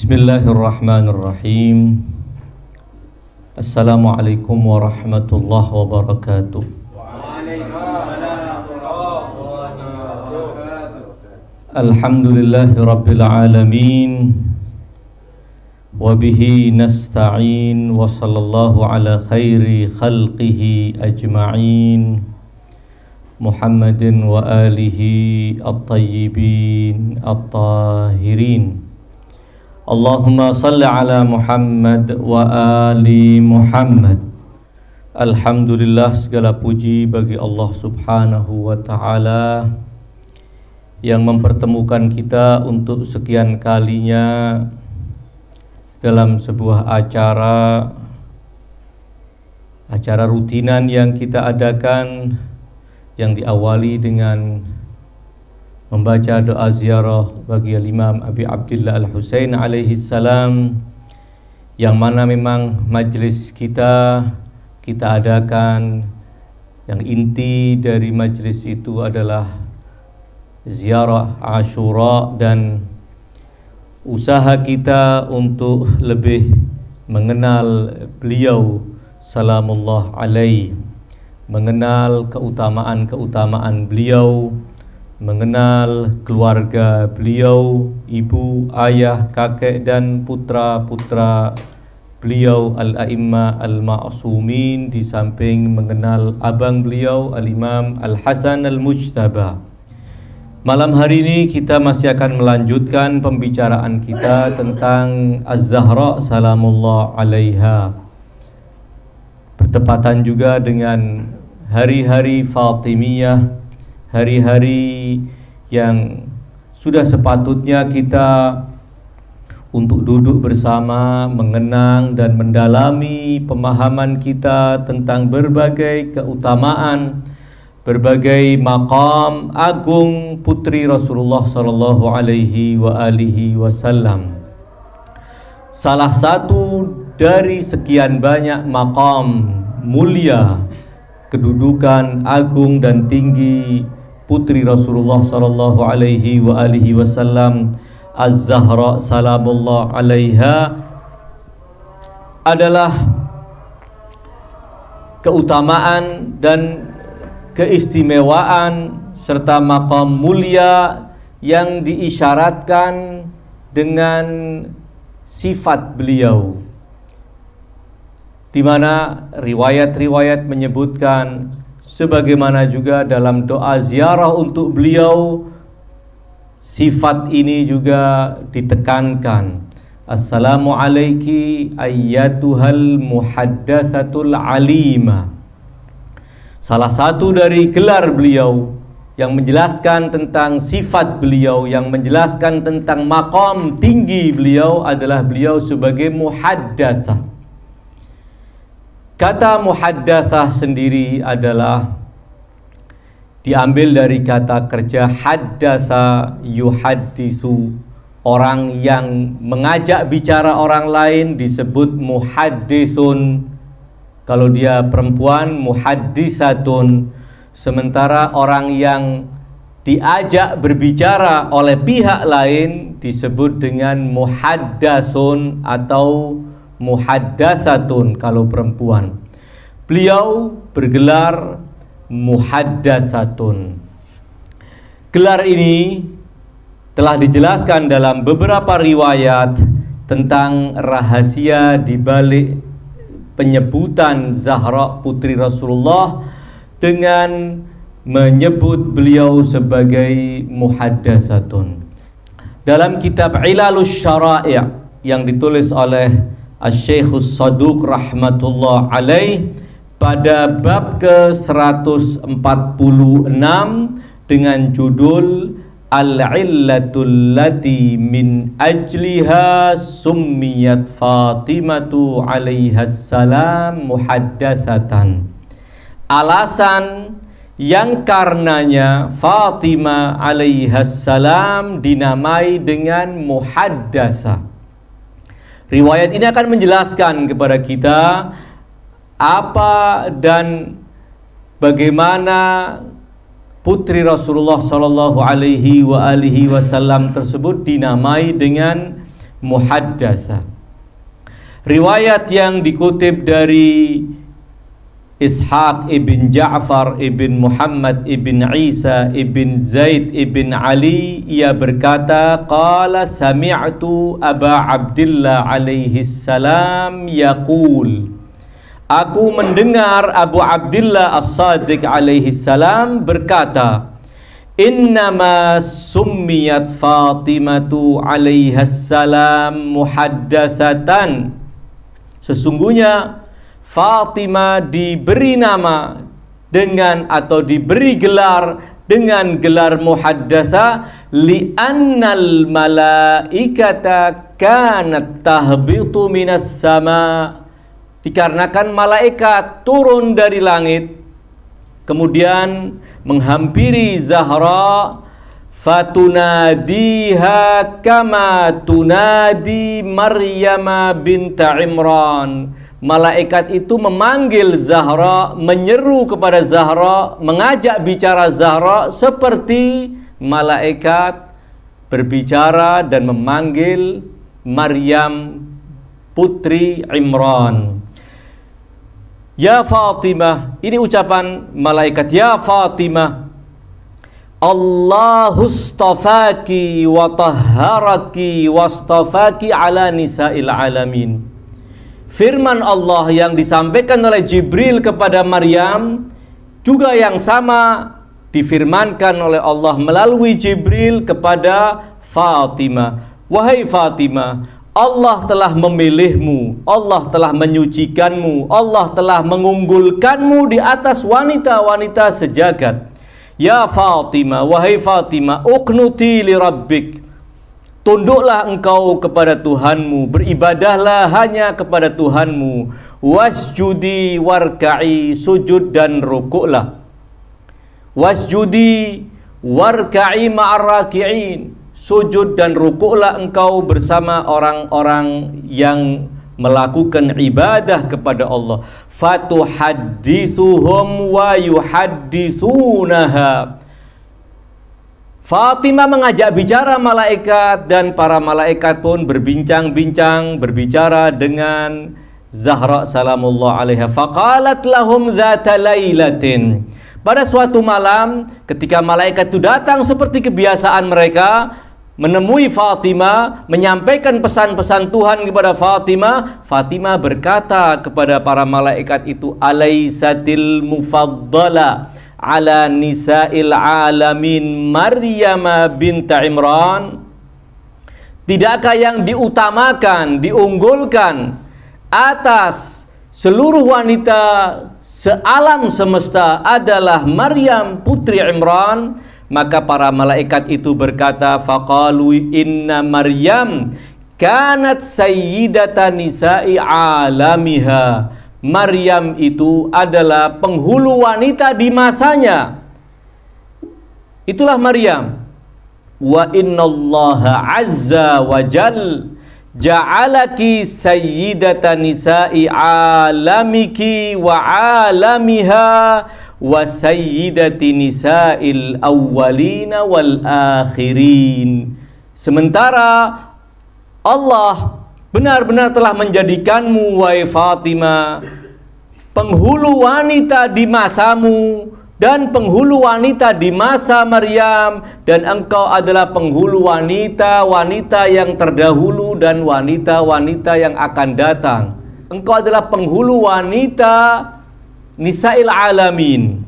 Bismillahirrahmanirrahim. Assalamualaikum warahmatullahi wabarakatuh. Waalaikumsalam warahmatullahi wabarakatuh. Alhamdulillahi rabbil alamin. Wa bihi nasta'in wa sallallahu ala khairi khalqihi ajma'in. Muhammadin wa alihi at-tayyibin at-tahirin. Allahumma salli ala Muhammad wa ali Muhammad. Alhamdulillah, segala puji bagi Allah subhanahu wa ta'ala yang mempertemukan kita untuk sekian kalinya dalam sebuah acara rutinan yang kita adakan, yang diawali dengan membaca doa ziarah bagi Imam Abi Abdillah Al-Husain alaihi salam, yang mana memang majlis kita adakan, yang inti dari majlis itu adalah ziarah Asyura dan usaha kita untuk lebih mengenal beliau salamullah alaihi, mengenal keutamaan beliau, mengenal keluarga beliau, ibu, ayah, kakek dan putra-putra beliau al-a'imma al-ma'sumin, di samping mengenal abang beliau al-Imam Al-Hasan Al-Mujtaba. Malam hari ini kita masih akan melanjutkan pembicaraan kita tentang Az-Zahra salamullah alaiha, bertepatan juga dengan hari-hari Fatimiyah, hari-hari yang sudah sepatutnya kita untuk duduk bersama, mengenang dan mendalami pemahaman kita tentang berbagai keutamaan, berbagai maqam agung putri Rasulullah sallallahu alaihi wa alihi wasallam. Salah satu dari sekian banyak maqam mulia, kedudukan agung dan tinggi putri Rasulullah sallallahu alaihi wa alihi wasallam, Az-Zahra salamullah alaiha, adalah keutamaan dan keistimewaan serta maqam mulia yang diisyaratkan dengan sifat beliau, di mana riwayat-riwayat menyebutkan, sebagaimana juga dalam doa ziarah untuk beliau, sifat ini juga ditekankan. Assalamu alayki ayyatuhal muhaddatsatul alima. Salah satu dari gelar beliau yang menjelaskan tentang sifat beliau, yang menjelaskan tentang maqam tinggi beliau, adalah beliau sebagai muhaddatsah. Kata muhaddatsah sendiri adalah diambil dari kata kerja haddasa yuhaddisu. Orang yang mengajak bicara orang lain disebut muhaddisun. Kalau dia perempuan, muhaddisatun. Sementara orang yang diajak berbicara oleh pihak lain disebut dengan muhaddasun atau muhaddasatun kalau perempuan. Beliau bergelar muhaddatsatun. Gelar ini telah dijelaskan dalam beberapa riwayat tentang rahasia di balik penyebutan Zahra putri Rasulullah dengan menyebut beliau sebagai muhaddatsatun. Dalam kitab Ilalus Syara'i' yang ditulis oleh Asy-Syekhus Saduq rahmatullah alaih, pada bab ke-146 dengan judul Al-Illatul Lati Min Ajliha Summiyat Fatimatu alaihassalam Muhaddatsatan. Alasan yang karenanya Fatimah alaihassalam dinamai dengan muhaddatsah. Riwayat ini akan menjelaskan kepada kita apa dan bagaimana putri Rasulullah sallallahu alaihi wasallam tersebut dinamai dengan muhaddatsa. Riwayat yang dikutip dari Ishaq ibn Ja'far ibn Muhammad ibn Isa ibn Zaid ibn Ali, ia berkata, qala sami'tu Aba Abdillah alaihi salam yaqul, aku mendengar Abu Abdillah As-Sadiq alaihi salam berkata, innama summiyat Fatimatu alaihi salam muhaddatsatan, sesungguhnya Fatimah diberi nama dengan atau diberi gelar dengan gelar muhaddatsa li'annal malaikata kanat tahbitu minas sama, dikarenakan malaikat turun dari langit kemudian menghampiri Zahra, fatunadiha kama tunadi Maryam binta Imran. Malaikat itu memanggil Zahra, menyeru kepada Zahra, mengajak bicara Zahra seperti malaikat berbicara dan memanggil Maryam putri Imran. Ya Fatimah, ini ucapan malaikat, ya Fatimah, Allahustafaki wa tahharaki wastafaki ala nisa'il alamin. Firman Allah yang disampaikan oleh Jibril kepada Maryam juga yang sama difirmankan oleh Allah melalui Jibril kepada Fatimah. Wahai Fatimah, Allah telah memilihmu, Allah telah menyucikanmu, Allah telah mengunggulkanmu di atas wanita-wanita sejagat. Ya Fatimah, wahai Fatimah, uqnuti li rabbik, tunduklah engkau kepada Tuhanmu, beribadahlah hanya kepada Tuhanmu. Wasjudi warka'i, sujud dan rukuklah. Wasjudi warka'i ma'ar raki'in, sujud dan rukuklah engkau bersama orang-orang yang melakukan ibadah kepada Allah. Fatuhaddithuhum wa yuhaddithunaha. Fatimah mengajak bicara malaikat dan para malaikat pun berbincang-bincang, berbicara dengan Zahra salamullah alaiha. Faqalat lahum dzata lailatin. Pada suatu malam ketika malaikat itu datang seperti kebiasaan mereka menemui Fatimah, menyampaikan pesan-pesan Tuhan kepada Fatimah, Fatimah berkata kepada para malaikat itu, alaisatil mufaddala ala nisa'il alamin Maryam binta Imran, tidakkah yang diutamakan, diunggulkan atas seluruh wanita sealam semesta adalah Maryam putri Imran? Maka para malaikat itu berkata, faqalu inna Maryam kanat sayyidatan nisa'i alamiha. Maryam itu adalah penghulu wanita di masanya. Itulah Maryam. Wa innallaha azza wa jal ja'alaki sayyidatan nisa'i alamiki wa alamiha wa sayyidati nisa'il awwalina wal akhirin. Sementara Allah benar-benar telah menjadikanmu, wahai Fatimah, penghulu wanita di masamu dan penghulu wanita di masa Maryam, dan engkau adalah penghulu wanita-wanita yang terdahulu dan wanita-wanita yang akan datang. Engkau adalah penghulu wanita nisa'il alamin.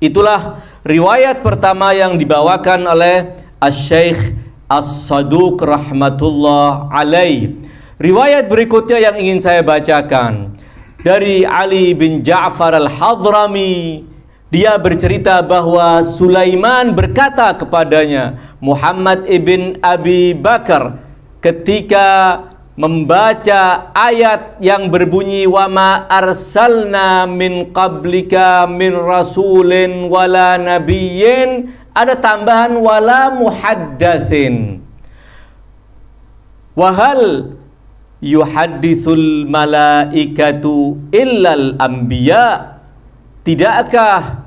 Itulah riwayat pertama yang dibawakan oleh Asy-Syaikh As-Saduq rahmatullah alaih. Riwayat berikutnya yang ingin saya bacakan dari Ali bin Ja'far al-Hadrami. Dia bercerita bahwa Sulaiman berkata kepadanya, Muhammad ibn Abi Bakar, ketika membaca ayat yang berbunyi wa ma arsalna min qablika min rasulin wala nabiyyin, ada tambahan wala muhaddatsin. Wahal yuhadditsul malaikatu illal anbiya, tidakkah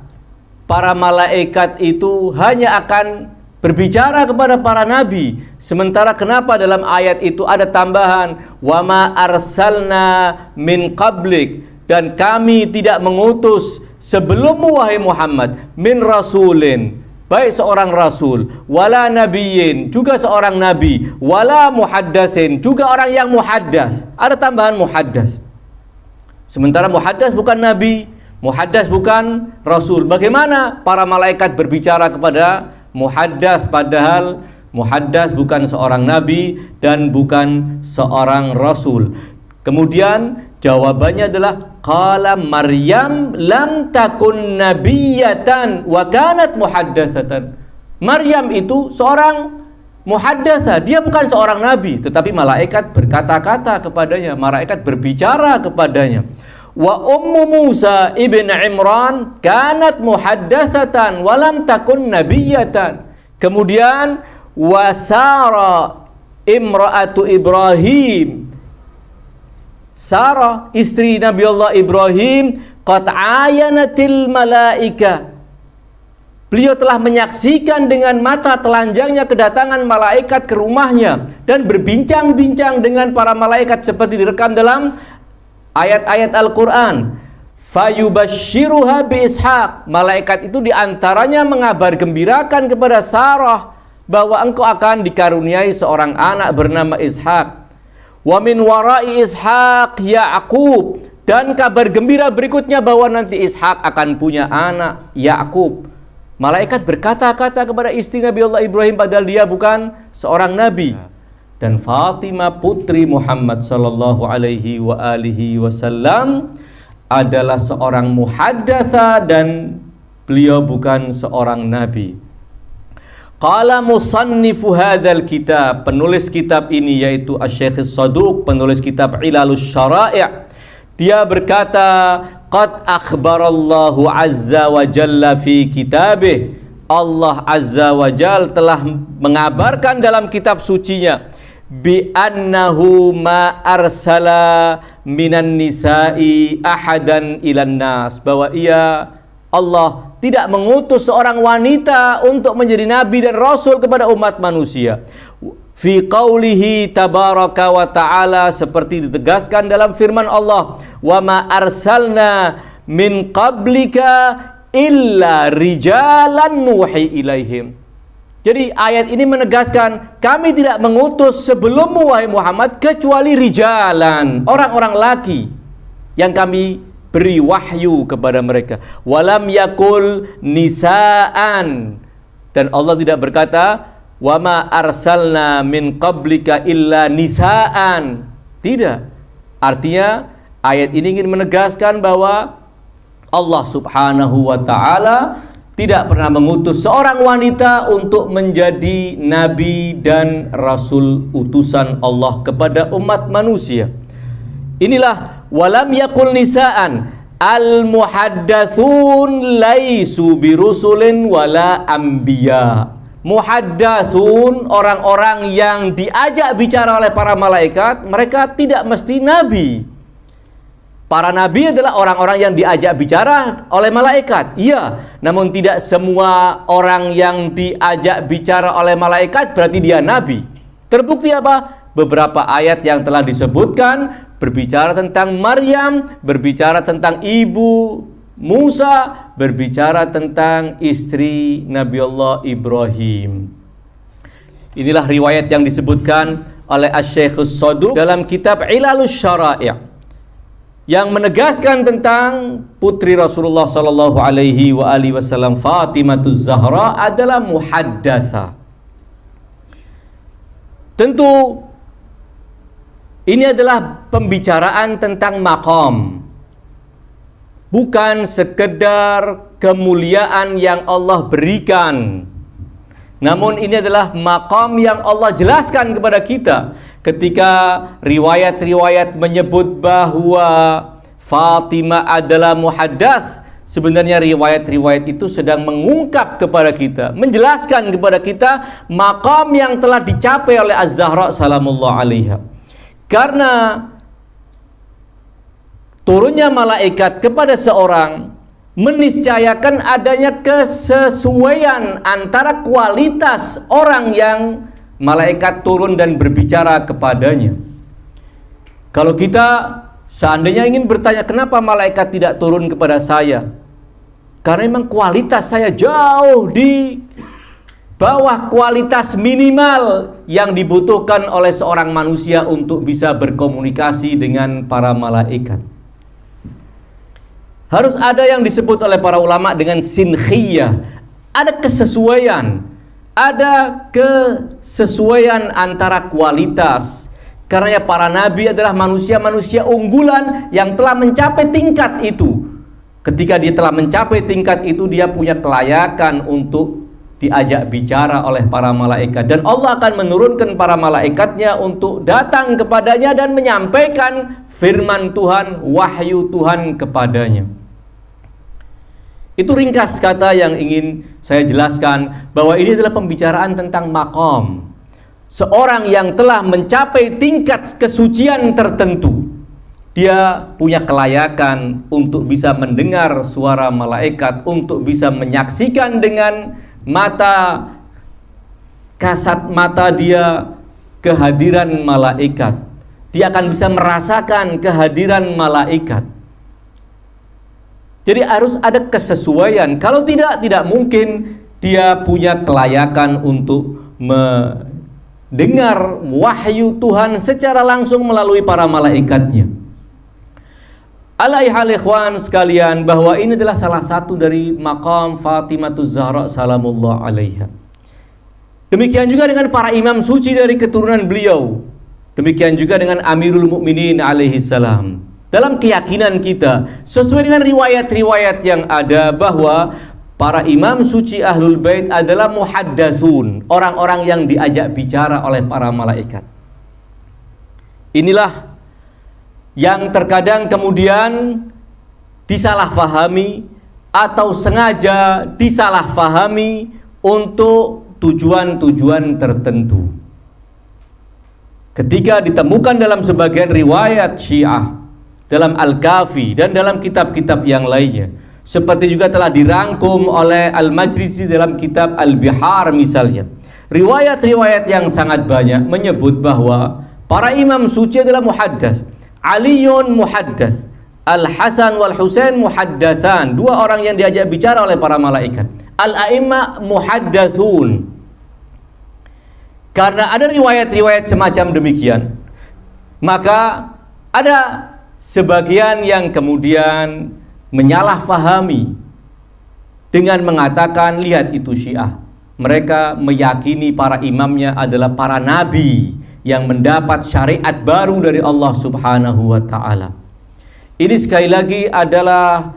para malaikat itu hanya akan berbicara kepada para nabi. Sementara kenapa dalam ayat itu ada tambahan wa ma arsalna min qablik, dan kami tidak mengutus sebelummu wahai Muhammad min rasulin, baik seorang rasul, wala nabiyyin, juga seorang nabi, wala muhaddatsin, juga orang yang muhaddas. Ada tambahan muhaddas. Sementara muhaddas bukan nabi, muhaddas bukan rasul. Bagaimana para malaikat berbicara kepada muhaddas, padahal muhaddas bukan seorang nabi dan bukan seorang rasul? Kemudian jawabannya adalah qala Maryam lam takun nabiyatan wa kanat muhaddatsatan. Maryam itu seorang muhaddatsa, dia bukan seorang nabi, tetapi malaikat berkata-kata kepadanya, malaikat berbicara kepadanya. Wa ummu Musa ibn Imran kanat muhaddatsatan wa lam takun nabiyatan. Kemudian wa Sarah imra'atu Ibrahim, Sarah istri Nabi Allah Ibrahim, qad ayanatil malaika, beliau telah menyaksikan dengan mata telanjangnya kedatangan malaikat ke rumahnya dan berbincang-bincang dengan para malaikat seperti direkam dalam ayat-ayat Al-Quran. Fayubashiruha bi Ishaq, malaikat itu diantaranya mengabar gembirakan kepada Sarah bahwa engkau akan dikaruniai seorang anak bernama Ishaq. Wa min warai Ishaq Ya'qub, dan kabar gembira berikutnya bahwa nanti Ishaq akan punya anak Ya'qub. Malaikat berkata-kata kepada istri Nabi Allah Ibrahim padahal dia bukan seorang nabi. Dan Fatimah putri Muhammad sallallahu alaihi wa alihi wasallam adalah seorang muhaddatsa dan beliau bukan seorang nabi. Qala musannifu hadzal kitab, penulis kitab ini yaitu Asy-Syaikh As-Saduq, penulis kitab Ilalus Syara'i'. Dia berkata, qad akhbarallahu azza wa jalla fi kitabih, Allah azza wa jalla telah mengabarkan dalam kitab sucinya, bi annahu ma arsala minan nisa'i ahadan ilan nas, bahwa ia Allah tidak mengutus seorang wanita untuk menjadi nabi dan rasul kepada umat manusia. Fi qaulihi tabaraka wa ta'ala, seperti ditegaskan dalam firman Allah, wa ma arsalna min qablika illa rijalan nuhi ilaihim. Jadi ayat ini menegaskan kami tidak mengutus sebelummu wahai Muhammad kecuali rijalan, orang-orang laki yang kami beri wahyu kepada mereka. Walam yakul nisaan, dan Allah tidak berkata wa ma arsalna min qablika illa nisaan. Tidak. Artinya ayat ini ingin menegaskan bahwa Allah Subhanahu wa taala tidak pernah mengutus seorang wanita untuk menjadi nabi dan rasul utusan Allah kepada umat manusia. Inilah walam yakul nisaan al muhaddatsun laisu birusulin wala anbiya. Muhaddatsun, orang-orang yang diajak bicara oleh para malaikat, mereka tidak mesti nabi. Para nabi adalah orang-orang yang diajak bicara oleh malaikat, iya, namun tidak semua orang yang diajak bicara oleh malaikat berarti dia nabi. Terbukti apa? Beberapa ayat yang telah disebutkan berbicara tentang Maryam, berbicara tentang ibu Musa, berbicara tentang istri Nabi Allah Ibrahim. Inilah riwayat yang disebutkan oleh Asy-Syaikh As-Saduq dalam kitab Ilalus Syara'i' yang menegaskan tentang putri Rasulullah sallallahu alaihi wa alihi wasallam Fatimah Zahra adalah muhaddatsa. Tentu ini adalah pembicaraan tentang maqam, bukan sekedar kemuliaan yang Allah berikan. Namun ini adalah maqam yang Allah jelaskan kepada kita ketika riwayat-riwayat menyebut bahwa Fatimah adalah muhaddats. Sebenarnya riwayat-riwayat itu sedang mengungkap kepada kita, menjelaskan kepada kita maqam yang telah dicapai oleh Az-Zahra salamullah alaiha. Karena turunnya malaikat kepada seorang meniscayakan adanya kesesuaian antara kualitas orang yang malaikat turun dan berbicara kepadanya. Kalau kita seandainya ingin bertanya, kenapa malaikat tidak turun kepada saya? Karena memang kualitas saya jauh di bawah kualitas minimal yang dibutuhkan oleh seorang manusia untuk bisa berkomunikasi dengan para malaikat. Harus ada yang disebut oleh para ulama dengan sinkhiyah. Ada kesesuaian. Ada kesesuaian antara kualitas. Karena para nabi adalah manusia-manusia unggulan yang telah mencapai tingkat itu. Ketika dia telah mencapai tingkat itu, dia punya kelayakan untuk diajak bicara oleh para malaikat. Dan Allah akan menurunkan para malaikatnya untuk datang kepadanya dan menyampaikan firman Tuhan, wahyu Tuhan kepadanya. Itu ringkas kata yang ingin saya jelaskan, bahwa ini adalah pembicaraan tentang maqam. Seorang yang telah mencapai tingkat kesucian tertentu, dia punya kelayakan untuk bisa mendengar suara malaikat, untuk bisa menyaksikan dengan mata kasat mata dia kehadiran malaikat. Dia akan bisa merasakan kehadiran malaikat. Jadi harus ada kesesuaian. Kalau tidak mungkin dia punya kelayakan untuk mendengar wahyu Tuhan secara langsung melalui para malaikatnya. Alaihal ikhwan sekalian, bahwa ini adalah salah satu dari maqam Fatimah Zahra salamullah alaiha. Demikian juga dengan para imam suci dari keturunan beliau. Demikian juga dengan Amirul Mukminin alaihi salam. Dalam keyakinan kita, sesuai dengan riwayat-riwayat yang ada, bahwa para imam suci Ahlul Bait adalah muhaddatsun, orang-orang yang diajak bicara oleh para malaikat. Inilah yang terkadang kemudian disalahfahami atau sengaja disalahfahami untuk tujuan-tujuan tertentu. Ketika ditemukan dalam sebagian riwayat Syiah, dalam Al-Kafi dan dalam kitab-kitab yang lainnya, seperti juga telah dirangkum oleh Al-Majlisi dalam kitab Al-Bihar misalnya, riwayat-riwayat yang sangat banyak menyebut bahwa para imam suci adalah muhaddas. Aliyun muhaddas, Al-Hasan wal Husain muhaddatsan, dua orang yang diajak bicara oleh para malaikat. Al-A'immah muhaddatsun. Karena ada riwayat-riwayat semacam demikian, maka ada sebagian yang kemudian menyalahfahami dengan mengatakan, lihat itu Syiah, mereka meyakini para imamnya adalah para nabi yang mendapat syariat baru dari Allah Subhanahu wa ta'ala. Ini sekali lagi adalah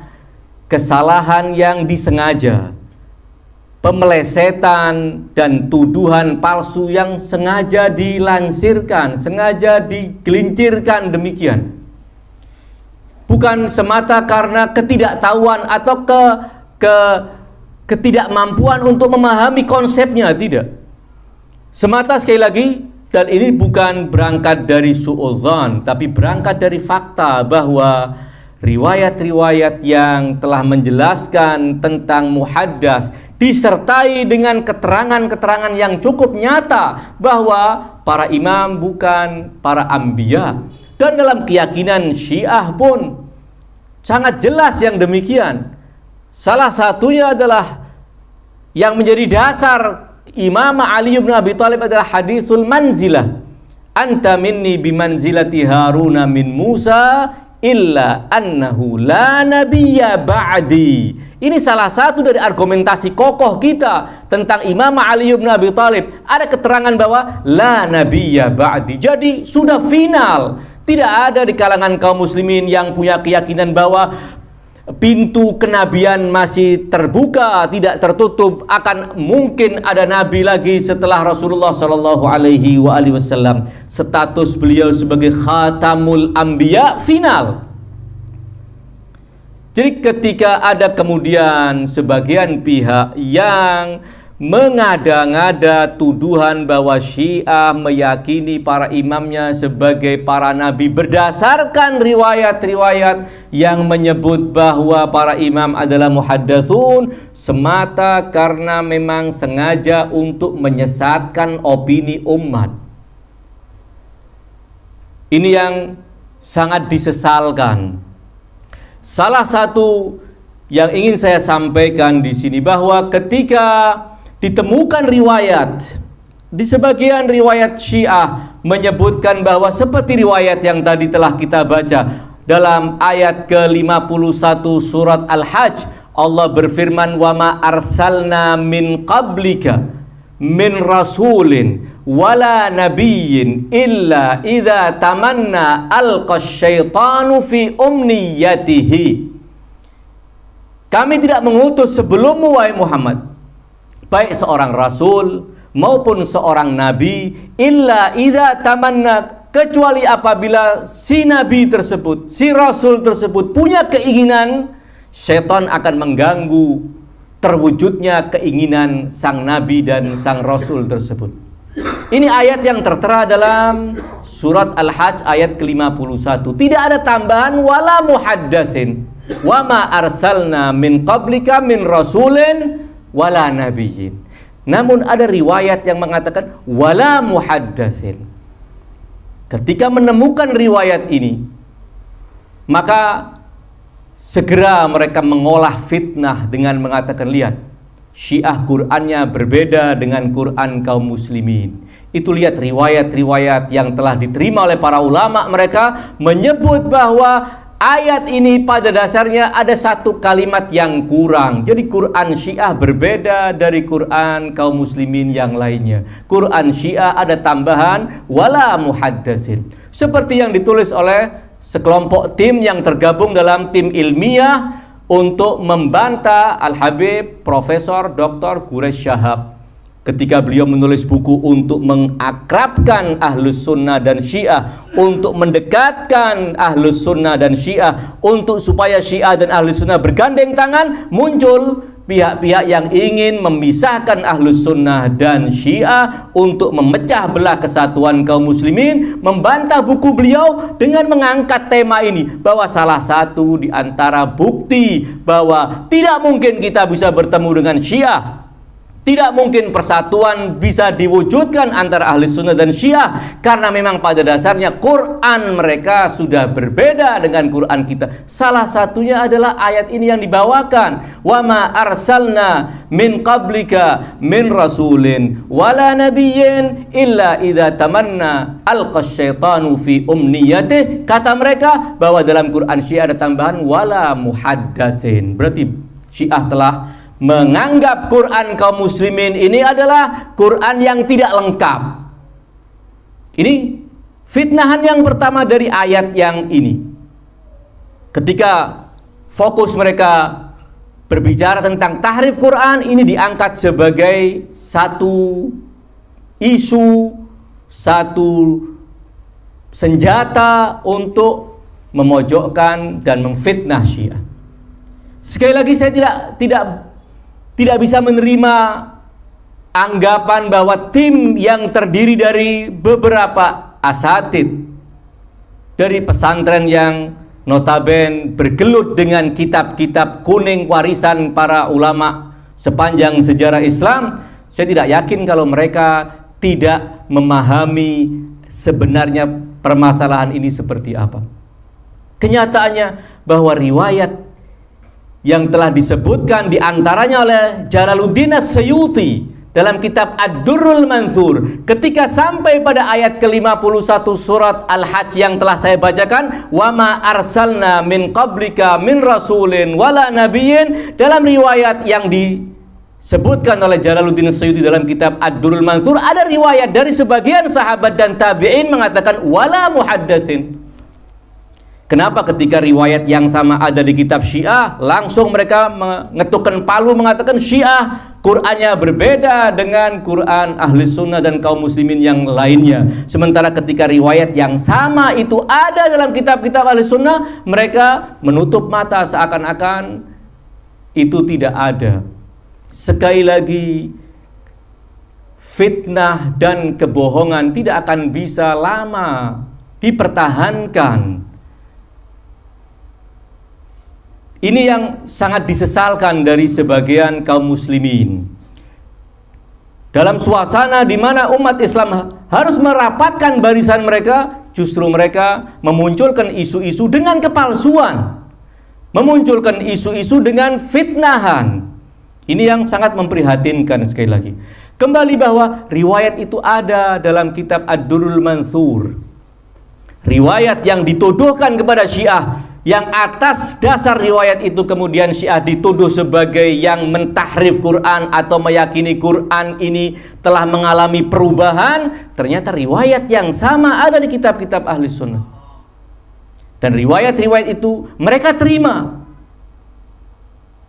kesalahan yang disengaja, pemelesetan dan tuduhan palsu yang sengaja dilansirkan, sengaja digelincirkan demikian. Bukan semata karena ketidaktahuan atau ketidakmampuan untuk memahami konsepnya, tidak. Semata sekali lagi, dan ini bukan berangkat dari su'udzan, tapi berangkat dari fakta bahwa riwayat-riwayat yang telah menjelaskan tentang muhaddas disertai dengan keterangan-keterangan yang cukup nyata bahwa para imam bukan para anbiya. Dan dalam keyakinan Syiah pun sangat jelas yang demikian. Salah satunya adalah yang menjadi dasar Imam Ali bin Abi Thalib adalah hadisul manzilah. Anta minni bimanzilati Haruna min Musa illa annahu la nabiyya ba'di. Ini salah satu dari argumentasi kokoh kita tentang Imam Ali bin Abi Thalib. Ada keterangan bahwa la nabiyya ba'di. Jadi sudah final. Tidak ada di kalangan kaum muslimin yang punya keyakinan bahwa pintu kenabian masih terbuka, tidak tertutup, akan mungkin ada nabi lagi setelah Rasulullah sallallahu alaihi wasallam. Status beliau sebagai khatamul anbiya final. Jadi ketika ada kemudian sebagian pihak yang mengada-ngada tuduhan bahwa Syiah meyakini para imamnya sebagai para nabi berdasarkan riwayat-riwayat yang menyebut bahwa para imam adalah muhaddatsun, semata karena memang sengaja untuk menyesatkan opini umat. Ini yang sangat disesalkan. Salah satu yang ingin saya sampaikan di sini bahwa ketika ditemukan riwayat di sebagian riwayat Syiah menyebutkan bahwa seperti riwayat yang tadi telah kita baca dalam ayat ke-51 surat Al-Hajj, Allah berfirman, "Wa ma arsalna min qablika min rasulin wala nabiyyin illa idza tamanna alqa syaitanu fi umniyatihi." Kami tidak mengutus sebelummu wahai Muhammad, baik seorang rasul maupun seorang nabi, illa idza tamanna, kecuali apabila si nabi tersebut, si rasul tersebut punya keinginan, syaitan akan mengganggu terwujudnya keinginan sang nabi dan sang rasul tersebut. Ini ayat yang tertera dalam surat Al-Hajj ayat ke-51. Tidak ada tambahan wala muhaddatsin, wa ma arsalna min qablika min rasulin wala nabiyyin. Namun ada riwayat yang mengatakan wala muhaddatsin. Ketika menemukan riwayat ini, maka segera mereka mengolah fitnah dengan mengatakan, lihat, Syiah Qur'annya berbeda dengan Qur'an kaum muslimin. Itu lihat riwayat-riwayat yang telah diterima oleh para ulama mereka menyebut bahwa ayat ini pada dasarnya ada satu kalimat yang kurang. Jadi Quran Syiah berbeda dari Quran kaum muslimin yang lainnya. Quran Syiah ada tambahan wala muhaddatsin, seperti yang ditulis oleh sekelompok tim yang tergabung dalam tim ilmiah untuk membantah Al-Habib Profesor Dr. Quraish Shahab ketika beliau menulis buku untuk mengakrabkan Ahlus Sunnah dan Syiah, untuk mendekatkan Ahlus Sunnah dan Syiah, untuk supaya Syiah dan Ahlus Sunnah bergandeng tangan. Muncul pihak-pihak yang ingin memisahkan Ahlus Sunnah dan Syiah untuk memecah belah kesatuan kaum muslimin, membantah buku beliau dengan mengangkat tema ini, bahwa salah satu di antara bukti bahwa tidak mungkin kita bisa bertemu dengan Syiah, tidak mungkin persatuan bisa diwujudkan antara Ahli Sunnah dan Syiah, karena memang pada dasarnya Quran mereka sudah berbeda dengan Quran kita. Salah satunya adalah ayat ini yang dibawakan, wa ma arsalna min qablika min rasulin wala nabiyyin illa idza tamanna alqa syaitanu fi umniyatih. Kata mereka bahwa dalam Quran Syiah ada tambahan wala muhaddatsin. Berarti Syiah telah menganggap Quran kaum muslimin ini adalah Quran yang tidak lengkap. Ini fitnahan yang pertama dari ayat yang ini. Ketika fokus mereka berbicara tentang tahrif Quran, ini diangkat sebagai satu isu, satu senjata untuk memojokkan dan memfitnah Syiah. Sekali lagi saya tidak bisa menerima anggapan bahwa tim yang terdiri dari beberapa asatid dari pesantren yang notaben bergelut dengan kitab-kitab kuning warisan para ulama sepanjang sejarah Islam, saya tidak yakin kalau mereka tidak memahami sebenarnya permasalahan ini seperti apa. Kenyataannya bahwa riwayat yang telah disebutkan diantaranya oleh Jalaluddin As-Suyuti dalam kitab Ad-Durrul Mansur, ketika sampai pada ayat ke-51 surat Al-Hajj yang telah saya bacakan, wa ma arsalna min qablika min rasulin wala nabiyyin, dalam riwayat yang disebutkan oleh Jalaluddin As-Suyuti dalam kitab Ad-Durrul Mansur, ada riwayat dari sebagian sahabat dan tabi'in mengatakan wala muhaddatsin. Kenapa ketika riwayat yang sama ada di kitab Syiah, langsung mereka mengetukkan palu mengatakan Syiah Qur'annya berbeda dengan Qur'an Ahli Sunnah dan kaum muslimin yang lainnya. Sementara ketika riwayat yang sama itu ada dalam kitab-kitab Ahli Sunnah, mereka menutup mata seakan-akan itu tidak ada. Sekali lagi, fitnah dan kebohongan tidak akan bisa lama dipertahankan. Ini yang sangat disesalkan dari sebagian kaum muslimin. Dalam suasana di mana umat Islam harus merapatkan barisan mereka, justru mereka memunculkan isu-isu dengan kepalsuan, memunculkan isu-isu dengan fitnahan. Ini yang sangat memprihatinkan. Sekali lagi, kembali bahwa riwayat itu ada dalam kitab Ad-Durrul Mansur, riwayat yang dituduhkan kepada Syiah, yang atas dasar riwayat itu kemudian Syiah dituduh sebagai yang mentahrif Quran atau meyakini Quran ini telah mengalami perubahan. Ternyata riwayat yang sama ada di kitab-kitab ahli sunnah, dan riwayat-riwayat itu mereka terima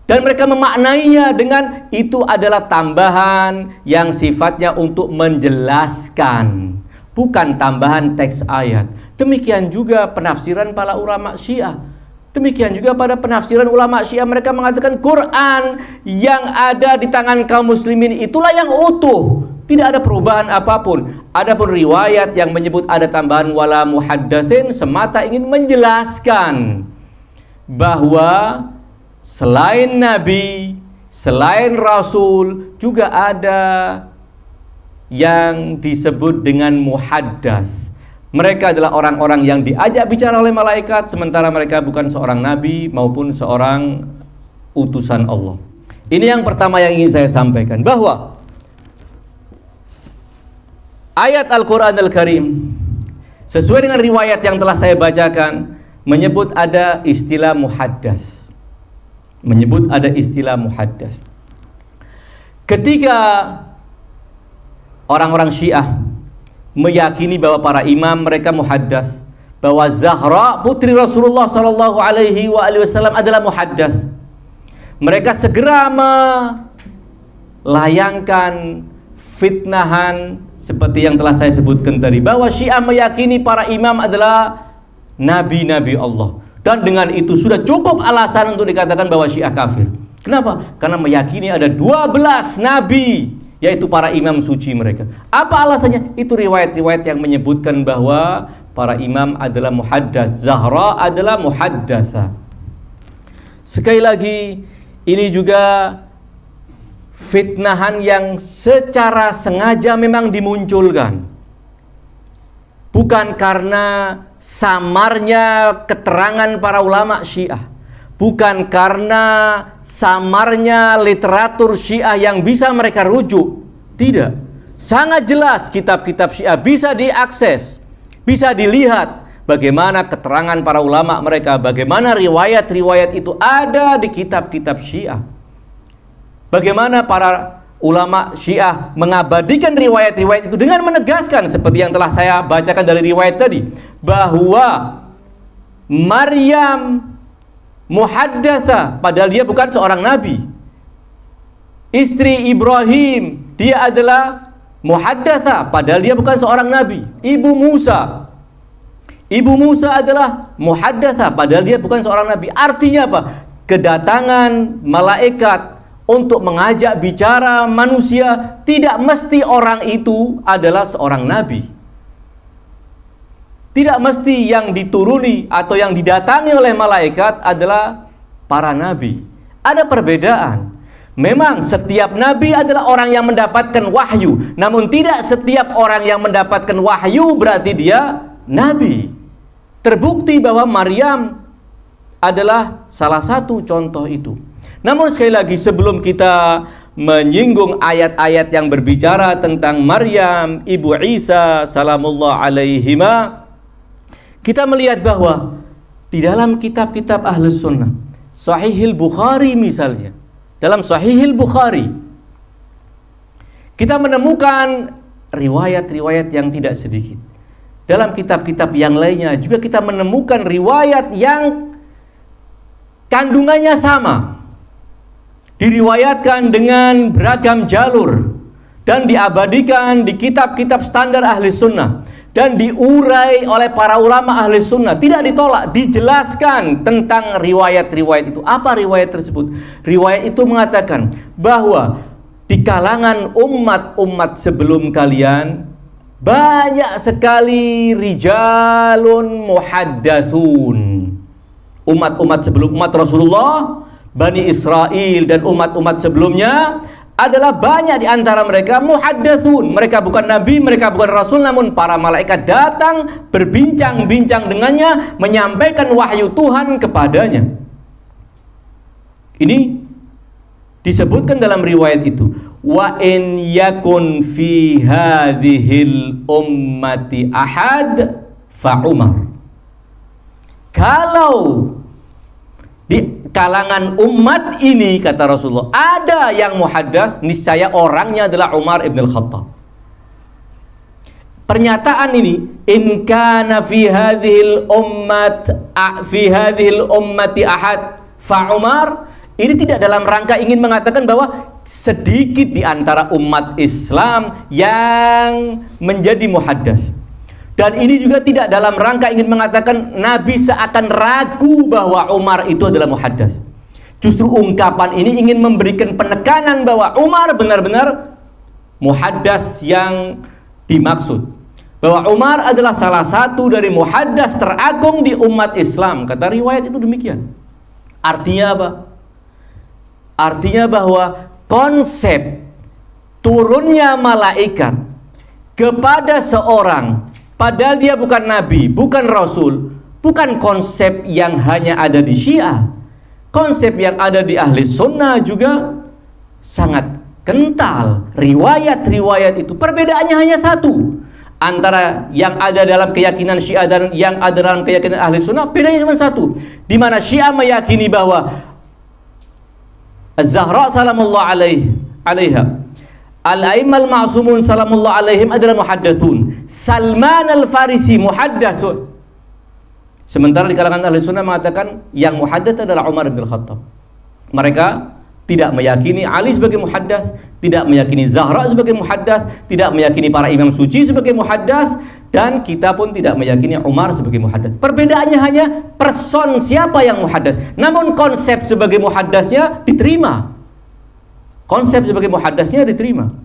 dan mereka memaknainya dengan itu adalah tambahan yang sifatnya untuk menjelaskan, bukan tambahan teks ayat. Demikian juga penafsiran para ulama Syiah. Demikian juga pada penafsiran ulama Syiah, mereka mengatakan Quran yang ada di tangan kaum muslimin itulah yang utuh, tidak ada perubahan apapun. Adapun riwayat yang menyebut ada tambahan wala muhaddatsin semata ingin menjelaskan bahwa selain Nabi, selain Rasul juga ada yang disebut dengan muhaddats. Mereka adalah orang-orang yang diajak bicara oleh malaikat, sementara mereka bukan seorang nabi maupun seorang utusan Allah. Ini yang pertama yang ingin saya sampaikan, bahwa ayat Al-Quran Al-Karim sesuai dengan riwayat yang telah saya bacakan menyebut ada istilah muhaddats. Menyebut ada istilah muhaddats. Ketika orang-orang Syiah meyakini bahwa para imam mereka muhaddats, bahwa Zahra putri Rasulullah sallallahu alaihi wasallam adalah muhaddats, mereka segera melayangkan fitnahan seperti yang telah saya sebutkan tadi, bahwa Syiah meyakini para imam adalah nabi-nabi Allah, dan dengan itu sudah cukup alasan untuk dikatakan bahwa Syiah kafir. Kenapa? Karena meyakini ada 12 nabi, yaitu para imam suci mereka. Apa alasannya? Itu riwayat-riwayat yang menyebutkan bahwa para imam adalah muhaddats, Zahra adalah muhaddasa. Sekali lagi, ini juga fitnahan yang secara sengaja memang dimunculkan, bukan karena samarnya keterangan para ulama Syiah, bukan karena samarnya literatur Syiah yang bisa mereka rujuk. Tidak. Sangat jelas kitab-kitab Syiah bisa diakses, bisa dilihat bagaimana keterangan para ulama mereka, bagaimana riwayat-riwayat itu ada di kitab-kitab Syiah. Bagaimana para ulama Syiah mengabadikan riwayat-riwayat itu dengan menegaskan seperti yang telah saya bacakan dari riwayat tadi, bahwa Maryam muhaddatsa, padahal dia bukan seorang nabi. Istri Ibrahim, dia adalah muhaddatsa, padahal dia bukan seorang nabi. Ibu Musa adalah muhaddatsa, padahal dia bukan seorang nabi. Artinya apa? Kedatangan malaikat untuk mengajak bicara manusia tidak mesti orang itu adalah seorang nabi. Tidak mesti yang dituruni atau yang didatangi oleh malaikat adalah para nabi. Ada perbedaan. Memang setiap nabi adalah orang yang mendapatkan wahyu, namun tidak setiap orang yang mendapatkan wahyu berarti dia nabi. Terbukti bahwa Maryam adalah salah satu contoh itu. Namun sekali lagi, sebelum kita menyinggung ayat-ayat yang berbicara tentang Maryam, Ibu Isa salamullah alaihima, kita melihat bahwa di dalam kitab-kitab Ahlus Sunnah, Sahihil Bukhari misalnya, dalam Sahihil Bukhari kita menemukan riwayat-riwayat yang tidak sedikit. Dalam kitab-kitab yang lainnya juga kita menemukan riwayat yang kandungannya sama, diriwayatkan dengan beragam jalur dan diabadikan di kitab-kitab standar Ahli Sunnah dan diurai oleh para ulama Ahli Sunnah, tidak ditolak, dijelaskan tentang riwayat-riwayat itu. Apa riwayat tersebut? Riwayat itu mengatakan bahwa di kalangan umat-umat sebelum kalian banyak sekali rijalun muhaddatsun. Umat-umat sebelum umat Rasulullah, Bani Israel dan umat-umat sebelumnya adalah banyak di antara mereka muhaddatsun. Mereka bukan nabi, mereka bukan rasul, namun para malaikat datang berbincang-bincang dengannya, menyampaikan wahyu Tuhan kepadanya. Ini disebutkan dalam riwayat itu, wa in yakun fi hadhil ummati ahad fa Umar. Kalau di kalangan umat ini, kata Rasulullah, ada yang muhaddas, niscaya orangnya adalah Umar ibn al-Khattab. Pernyataan ini, in kana fi hadhil ummati ahad fa Umar, ini tidak dalam rangka ingin mengatakan bahwa sedikit di antara umat Islam yang menjadi muhaddas. Dan ini juga tidak dalam rangka ingin mengatakan Nabi seakan ragu bahwa Umar itu adalah muhaddas. Justru ungkapan ini ingin memberikan penekanan bahwa Umar benar-benar muhaddas yang dimaksud. Bahwa Umar adalah salah satu dari muhaddas teragung di umat Islam. Kata riwayat itu demikian. Artinya apa? Artinya bahwa konsep turunnya malaikat kepada seorang, padahal dia bukan nabi, bukan rasul, bukan konsep yang hanya ada di Syiah. Konsep yang ada di ahli sunnah juga sangat kental. Riwayat-riwayat itu perbedaannya hanya satu, antara yang ada dalam keyakinan Syiah dan yang ada dalam keyakinan ahli sunnah. Bedanya cuma satu, di mana Syiah meyakini bahwa Az-Zahra salamullah alaiha, Al-A'immal Ma'sumun salamullah alaihim adalah muhaddatsun. Salman Al-Farisi muhaddatsun. Sementara di kalangan ahli sunnah mengatakan yang muhaddats adalah Umar bin Khattab. Mereka tidak meyakini Ali sebagai muhaddas, tidak meyakini Zahra sebagai muhaddas, tidak meyakini para imam suci sebagai muhaddas, dan kita pun tidak meyakini Umar sebagai muhaddas. Perbedaannya hanya person siapa yang muhaddas. Namun konsep sebagai muhaddasnya diterima. Konsep sebagai muhaddasnya diterima.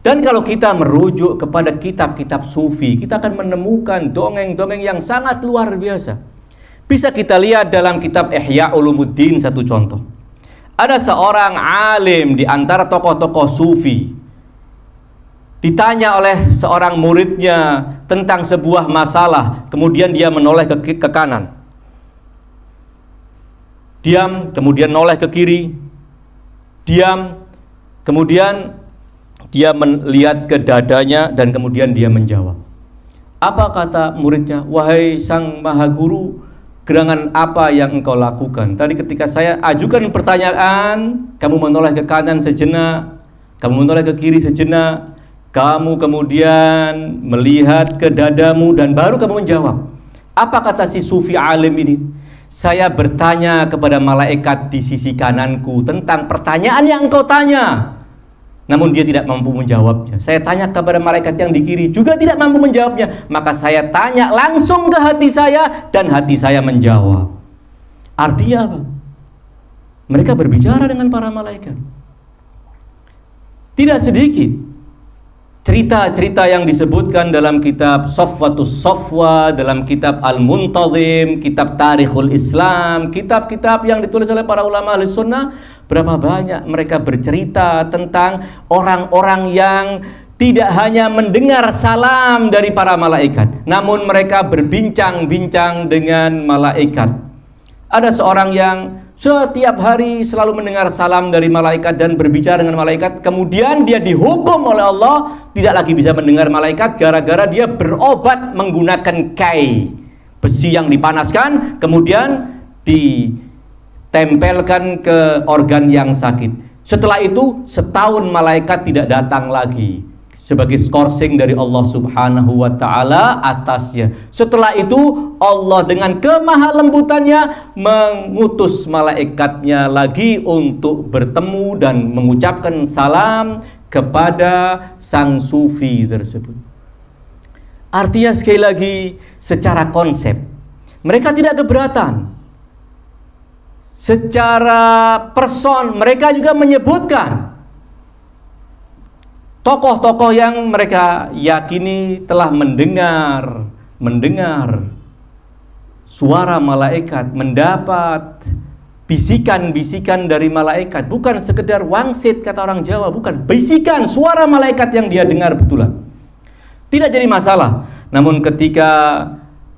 Dan kalau kita merujuk kepada kitab-kitab sufi, kita akan menemukan dongeng-dongeng yang sangat luar biasa. Bisa kita lihat dalam kitab Ihya Ulumuddin, satu contoh. Ada seorang alim di antara tokoh-tokoh sufi, ditanya oleh seorang muridnya tentang sebuah masalah, kemudian dia menoleh ke kanan, diam, kemudian noleh ke kiri, diam, kemudian dia melihat ke dadanya, dan kemudian dia menjawab. Apa kata muridnya? Wahai sang maha guru, gerangan apa yang engkau lakukan? Tadi ketika saya ajukan pertanyaan, kamu menoleh ke kanan sejenak, kamu menoleh ke kiri sejenak, kamu kemudian melihat ke dadamu, dan baru kamu menjawab. Apa kata si sufi alim ini? Saya bertanya kepada malaikat di sisi kananku tentang pertanyaan yang engkau tanya, namun dia tidak mampu menjawabnya. Saya tanya kepada malaikat yang di kiri, juga tidak mampu menjawabnya. Maka saya tanya langsung ke hati saya, dan hati saya menjawab. Artinya apa? Mereka berbicara dengan para malaikat. Tidak sedikit cerita-cerita yang disebutkan dalam kitab Safwatus Safwa, dalam kitab Al-Muntazim, kitab Tarikhul Islam, kitab-kitab yang ditulis oleh para ulama ahli sunnah. Berapa banyak mereka bercerita tentang orang-orang yang tidak hanya mendengar salam dari para malaikat, namun mereka berbincang-bincang dengan malaikat. Ada seorang yang setiap hari selalu mendengar salam dari malaikat dan berbicara dengan malaikat, kemudian dia dihukum oleh Allah tidak lagi bisa mendengar malaikat gara-gara dia berobat menggunakan kai, besi yang dipanaskan kemudian ditempelkan ke organ yang sakit. Setelah itu setahun malaikat tidak datang lagi sebagai skorsing dari Allah Subhanahu wa ta'ala atasnya. Setelah itu Allah dengan kemahalembutannya mengutus malaikatnya lagi untuk bertemu dan mengucapkan salam kepada sang sufi tersebut. Artinya sekali lagi, secara konsep mereka tidak keberatan. Secara person mereka juga menyebutkan tokoh-tokoh yang mereka yakini telah mendengar suara malaikat, mendapat bisikan-bisikan dari malaikat, bukan sekedar wangsit kata orang Jawa, bukan, bisikan suara malaikat yang dia dengar betulan. Tidak jadi masalah. Namun ketika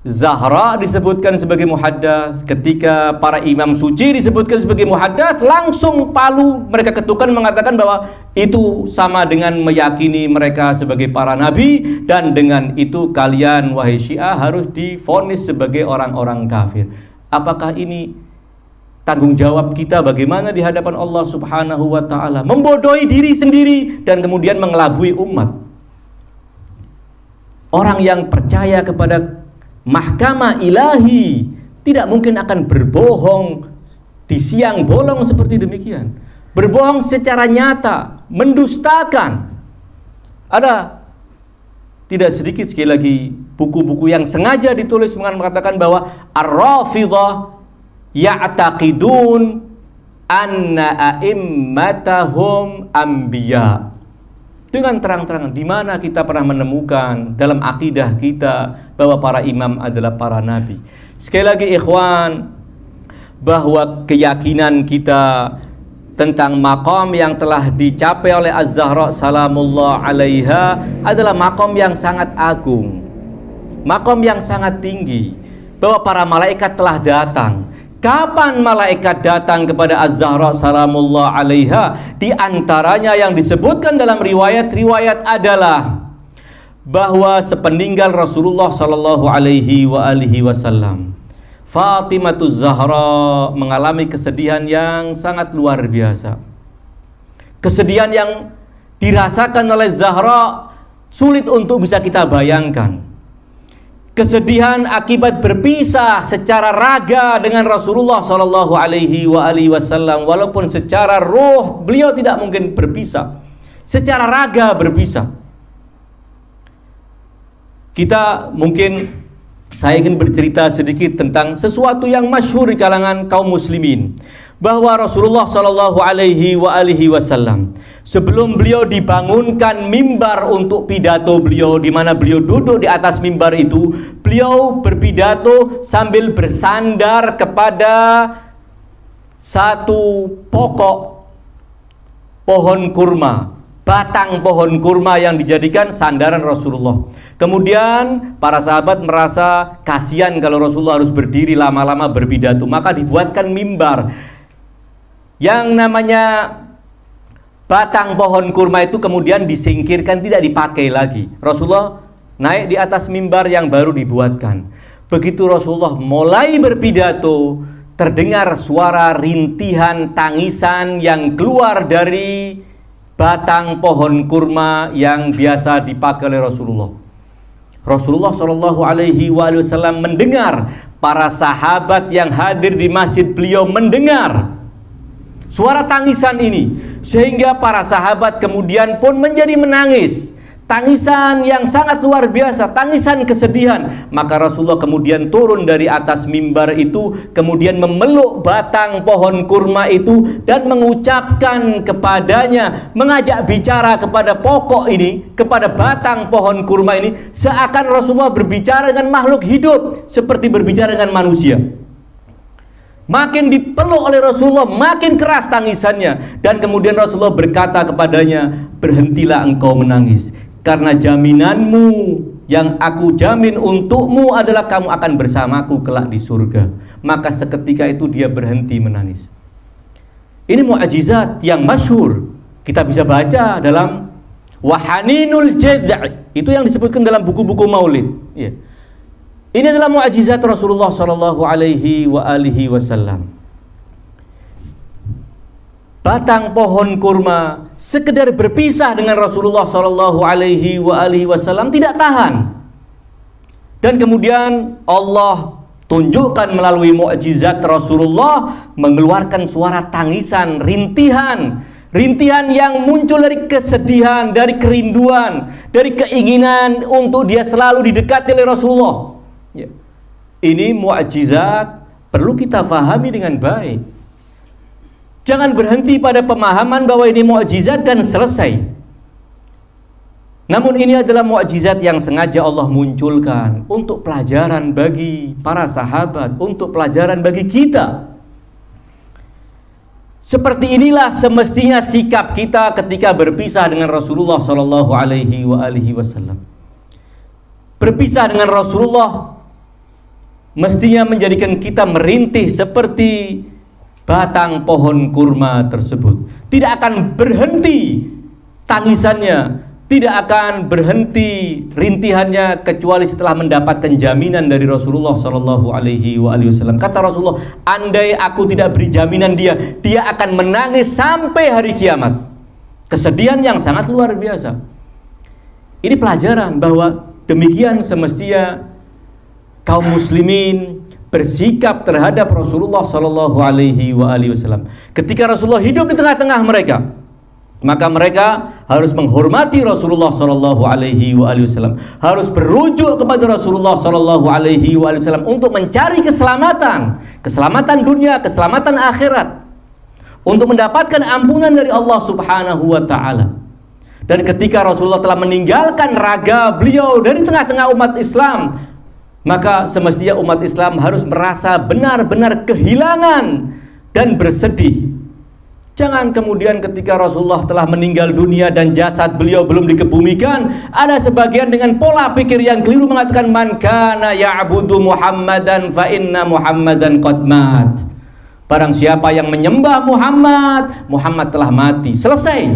Zahra disebutkan sebagai muhaddas, ketika para imam suci disebutkan sebagai muhaddas, langsung palu mereka ketukan mengatakan bahwa itu sama dengan meyakini mereka sebagai para nabi, dan dengan itu kalian wahai Syiah harus divonis sebagai orang-orang kafir. Apakah ini tanggung jawab kita bagaimana di hadapan Allah Subhanahu wa taala? Membodohi diri sendiri dan kemudian mengelabui umat. Orang yang percaya kepada mahkamah ilahi tidak mungkin akan berbohong di siang bolong seperti demikian. Berbohong secara nyata, mendustakan. Ada tidak sedikit sekali lagi buku-buku yang sengaja ditulis mengatakan bahwa ar-Rafidhah ya'taqidun anna a'immatahum anbiya. Dengan terang-terangan, di mana kita pernah menemukan dalam akidah kita bahwa para imam adalah para nabi. Sekali lagi ikhwan, bahwa keyakinan kita tentang maqam yang telah dicapai oleh Az-Zahra salamullah alaiha adalah maqam yang sangat agung, maqam yang sangat tinggi, bahwa para malaikat telah datang. Kapan malaikat datang kepada Az-Zahra salamullah alaiha? Di antaranya yang disebutkan dalam riwayat-riwayat adalah bahwa sepeninggal Rasulullah sallallahu alaihi wasallam, Fatimah Zahra mengalami kesedihan yang sangat luar biasa. Kesedihan yang dirasakan oleh Zahra sulit untuk bisa kita bayangkan. Kesedihan akibat berpisah secara raga dengan Rasulullah sallallahu alaihi wasallam, walaupun secara ruh beliau tidak mungkin berpisah, secara raga berpisah. Saya ingin bercerita sedikit tentang sesuatu yang masyhur di kalangan kaum muslimin, bahwa Rasulullah sallallahu alaihi wasallam sebelum beliau dibangunkan mimbar untuk pidato beliau, di mana beliau duduk di atas mimbar itu, beliau berpidato sambil bersandar kepada satu pokok pohon kurma, batang pohon kurma yang dijadikan sandaran Rasulullah. Kemudian para sahabat merasa kasihan kalau Rasulullah harus berdiri lama-lama berpidato, maka dibuatkan mimbar. Yang namanya batang pohon kurma itu kemudian disingkirkan, tidak dipakai lagi. Rasulullah naik di atas mimbar yang baru dibuatkan. Begitu Rasulullah mulai berpidato, terdengar suara rintihan tangisan yang keluar dari batang pohon kurma yang biasa dipakai oleh Rasulullah. Rasulullah Shallallahu Alaihi Wasallam mendengar, para sahabat yang hadir di masjid beliau mendengar suara tangisan ini, sehingga para sahabat kemudian pun menjadi menangis. Tangisan yang sangat luar biasa, tangisan kesedihan. Maka Rasulullah kemudian turun dari atas mimbar itu, kemudian memeluk batang pohon kurma itu dan mengucapkan kepadanya, mengajak bicara kepada pokok ini, kepada batang pohon kurma ini, seakan Rasulullah berbicara dengan makhluk hidup, seperti berbicara dengan manusia. Makin dipeluk oleh Rasulullah, makin keras tangisannya. Dan kemudian Rasulullah berkata kepadanya, berhentilah engkau menangis, karena jaminanmu yang aku jamin untukmu adalah kamu akan bersamaku kelak di surga. Maka seketika itu dia berhenti menangis. Ini mukjizat yang masyhur, kita bisa baca dalam Wahaninul Jadz', itu yang disebutkan dalam buku-buku maulid. Ya. Ini adalah mukjizat Rasulullah sallallahu alaihi wasallam. Batang pohon kurma sekedar berpisah dengan Rasulullah sallallahu alaihi wasallam tidak tahan. Dan kemudian Allah tunjukkan melalui mukjizat Rasulullah mengeluarkan suara tangisan, rintihan yang muncul dari kesedihan, dari kerinduan, dari keinginan untuk dia selalu didekati oleh Rasulullah. Ya. Ini mukjizat perlu kita fahami dengan baik. Jangan berhenti pada pemahaman bahwa ini mukjizat dan selesai. Namun ini adalah mukjizat yang sengaja Allah munculkan untuk pelajaran bagi para sahabat, untuk pelajaran bagi kita. Seperti inilah semestinya sikap kita ketika berpisah dengan Rasulullah sallallahu alaihi wasallam. Berpisah dengan Rasulullah mestinya menjadikan kita merintih seperti batang pohon kurma tersebut. Tidak akan berhenti tangisannya, tidak akan berhenti rintihannya kecuali setelah mendapatkan jaminan dari Rasulullah sallallahu alaihi wasallam. Kata Rasulullah, andai aku tidak beri jaminan dia akan menangis sampai hari kiamat. Kesedihan yang sangat luar biasa. Ini pelajaran bahwa demikian semestinya kaum muslimin bersikap terhadap Rasulullah sallallahu alaihi wasallam. Ketika Rasulullah hidup di tengah-tengah mereka, maka mereka harus menghormati Rasulullah sallallahu alaihi wasallam, harus berujuk kepada Rasulullah sallallahu alaihi wasallam untuk mencari keselamatan dunia, keselamatan akhirat, untuk mendapatkan ampunan dari Allah Subhanahu wa taala. Dan ketika Rasulullah telah meninggalkan raga beliau dari tengah-tengah umat Islam, maka semestinya umat Islam harus merasa benar-benar kehilangan dan bersedih. Jangan kemudian ketika Rasulullah telah meninggal dunia dan jasad beliau belum dikebumikan, ada sebagian dengan pola pikir yang keliru mengatakan man kana ya'budu Muhammadan fa inna Muhammadan qad mat. Barang siapa yang menyembah Muhammad telah mati. Selesai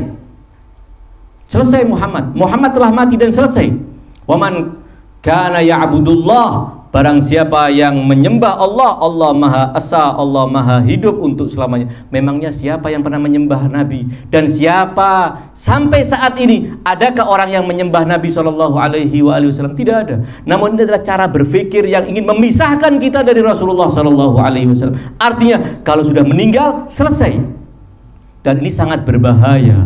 Muhammad telah mati dan selesai. Wa man kana ya'budullah, barang siapa yang menyembah Allah, Allah Maha Esa, Allah Maha Hidup untuk selamanya. Memangnya siapa yang pernah menyembah Nabi? Dan siapa sampai saat ini, adakah orang yang menyembah Nabi sallallahu alaihi wasallam? Tidak ada. Namun ini adalah cara berpikir yang ingin memisahkan kita dari Rasulullah sallallahu alaihi wasallam. Artinya kalau sudah meninggal selesai. Dan ini sangat berbahaya.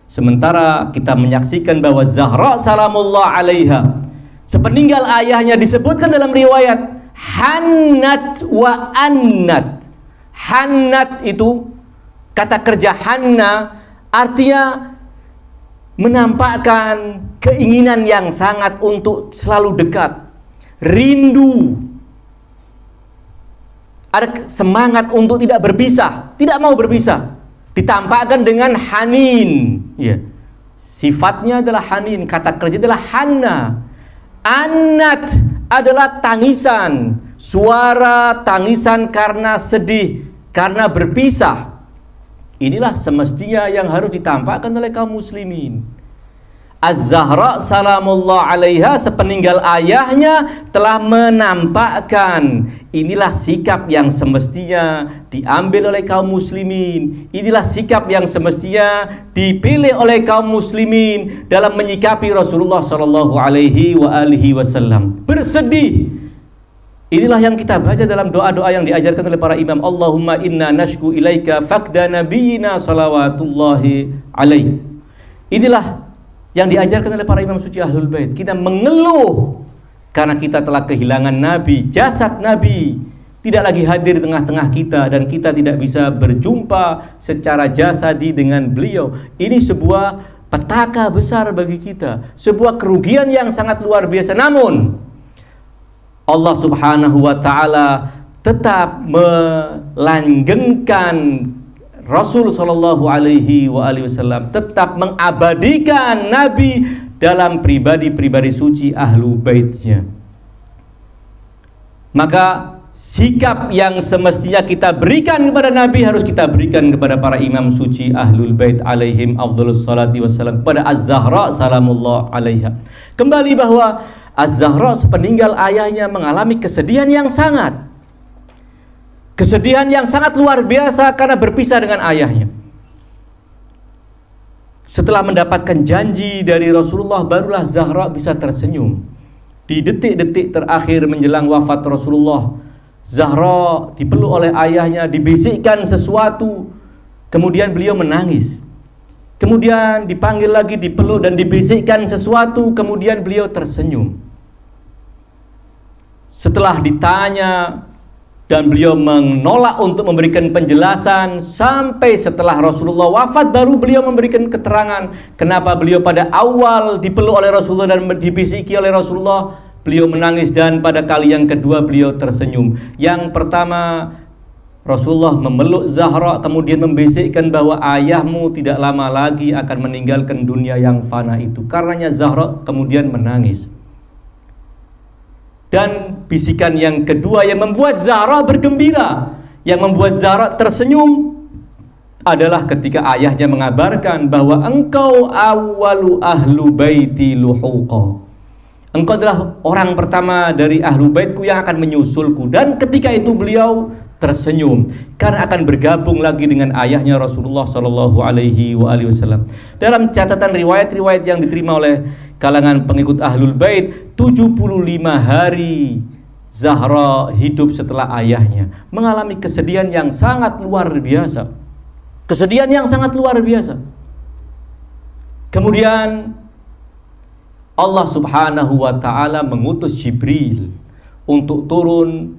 Sementara kita menyaksikan bahwa Zahra salamullah alaiha, sepeninggal ayahnya disebutkan dalam riwayat hannat wa annat. Hannat itu kata kerja hanna, artinya menampakkan keinginan yang sangat untuk selalu dekat, rindu, ada semangat untuk tidak berpisah, tidak mau berpisah, ditampakkan dengan hanin. Ya, sifatnya adalah hanin, kata kerja adalah hanna. Annat adalah tangisan, suara tangisan karena sedih, karena berpisah. Inilah semestinya yang harus ditampakkan oleh kaum muslimin. Az-Zahra salamullah alaiha sepeninggal ayahnya telah menampakkan inilah sikap yang semestinya diambil oleh kaum muslimin. Inilah sikap yang semestinya dipilih oleh kaum muslimin dalam menyikapi Rasulullah sallallahu alaihi wasallam. Bersedih. Inilah yang kita baca dalam doa-doa yang diajarkan oleh para imam. Allahumma inna nashku ilaika faqda nabiyyina salawatullahi alaihi. Inilah yang diajarkan oleh para imam suci Ahlul Bait. Kita mengeluh karena kita telah kehilangan Nabi, jasad Nabi tidak lagi hadir di tengah-tengah kita, dan kita tidak bisa berjumpa secara jasadi dengan beliau. Ini sebuah petaka besar bagi kita, sebuah kerugian yang sangat luar biasa. Namun Allah Subhanahu wa taala tetap melanggengkan Rasul sallallahu alaihi wasallam, tetap mengabadikan Nabi dalam pribadi-pribadi suci Ahlu Baitnya. Maka sikap yang semestinya kita berikan kepada Nabi harus kita berikan kepada para imam suci Ahlul Bait alaihim afdhalus salati wassalam, kepada Az-Zahra salamullah alaiha. Kembali bahwa Az-Zahra sepeninggal ayahnya mengalami kesedihan yang sangat luar biasa karena berpisah dengan ayahnya. Setelah mendapatkan janji dari Rasulullah, barulah Zahra bisa tersenyum. Di detik-detik terakhir menjelang wafat Rasulullah, Zahra dipeluk oleh ayahnya, dibisikkan sesuatu, kemudian beliau menangis. Kemudian dipanggil lagi, dipeluk dan dibisikkan sesuatu, kemudian beliau tersenyum. Setelah ditanya Dan beliau menolak untuk memberikan penjelasan sampai setelah Rasulullah wafat baru beliau memberikan keterangan kenapa beliau pada awal dipeluk oleh Rasulullah dan dibisiki oleh Rasulullah beliau menangis, dan pada kali yang kedua beliau tersenyum. Yang pertama Rasulullah memeluk Zahra kemudian membisikkan bahwa ayahmu tidak lama lagi akan meninggalkan dunia yang fana itu. Karenanya Zahra kemudian menangis. Dan bisikan yang kedua yang membuat Zahra bergembira, yang membuat Zahra tersenyum adalah ketika ayahnya mengabarkan bahwa engkau awwalu ahlu baiti luhuqa. Engkau adalah orang pertama dari ahlu baitku yang akan menyusulku. Dan ketika itu beliau tersenyum karena akan bergabung lagi dengan ayahnya Rasulullah Shallallahu Alaihi Wasallam. Dalam catatan riwayat-riwayat yang diterima oleh kalangan pengikut Ahlul Bait, 75 hari Zahra hidup setelah ayahnya, mengalami kesedihan yang sangat luar biasa. Kesedihan yang sangat luar biasa. Kemudian Allah Subhanahu wa taala mengutus Jibril untuk turun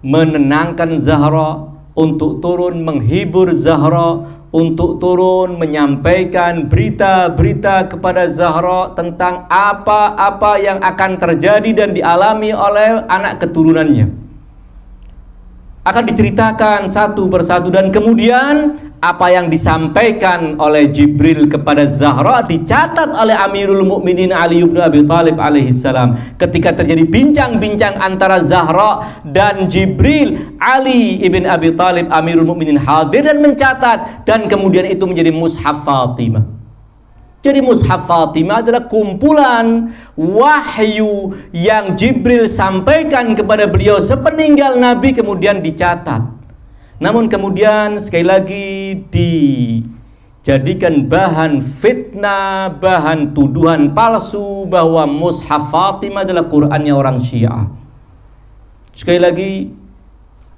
menenangkan Zahra, untuk turun menghibur Zahra, untuk turun menyampaikan berita-berita kepada Zahra tentang apa-apa yang akan terjadi dan dialami oleh anak keturunannya. Akan diceritakan satu persatu, dan kemudian apa yang disampaikan oleh Jibril kepada Zahra dicatat oleh Amirul Mukminin Ali bin Abi Thalib alaihissalam. Ketika terjadi bincang-bincang antara Zahra dan Jibril, Ali ibn Abi Thalib Amirul Mukminin hadir dan mencatat, dan kemudian itu menjadi Mushaf Fatimah. Jadi Mushaf Fatimah adalah kumpulan wahyu yang Jibril sampaikan kepada beliau sepeninggal Nabi kemudian dicatat. Namun kemudian sekali lagi dijadikan bahan fitnah, bahan tuduhan palsu bahwa Mushaf Fatimah adalah Qur'annya orang Syiah. Sekali lagi,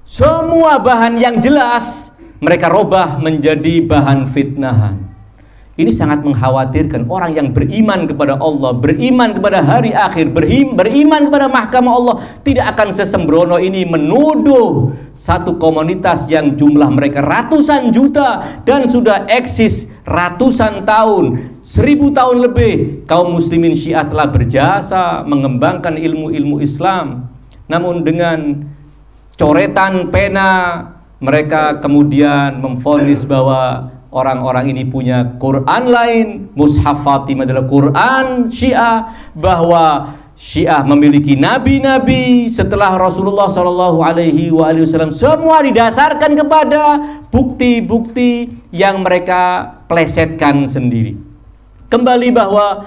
semua bahan yang jelas mereka robah menjadi bahan fitnahan. Ini sangat mengkhawatirkan orang yang beriman kepada Allah, beriman kepada hari akhir, beriman kepada mahkamah Allah, tidak akan sesembrono ini menuduh satu komunitas yang jumlah mereka ratusan juta dan sudah eksis ratusan tahun, 1000 tahun lebih. Kaum muslimin Syiah telah berjasa mengembangkan ilmu-ilmu Islam, namun dengan coretan pena mereka kemudian memvonis bahwa orang-orang ini punya Quran lain, Mushaf Fatimah adalah Quran Syiah, bahwa Syiah memiliki nabi-nabi setelah Rasulullah Shallallahu Alaihi Wasallam. Semua didasarkan kepada bukti-bukti yang mereka plesetkan sendiri. Kembali bahwa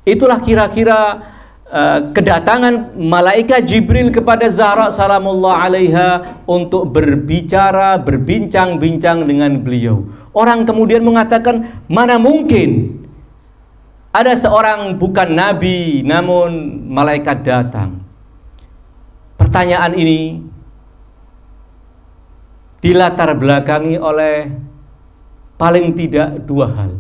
itulah kira-kira kedatangan malaikat Jibril kepada Zahra salamullah alaiha untuk berbincang-bincang dengan beliau. Orang kemudian mengatakan, mana mungkin ada seorang bukan nabi namun malaikat datang. Pertanyaan ini dilatar belakangi oleh paling tidak dua hal.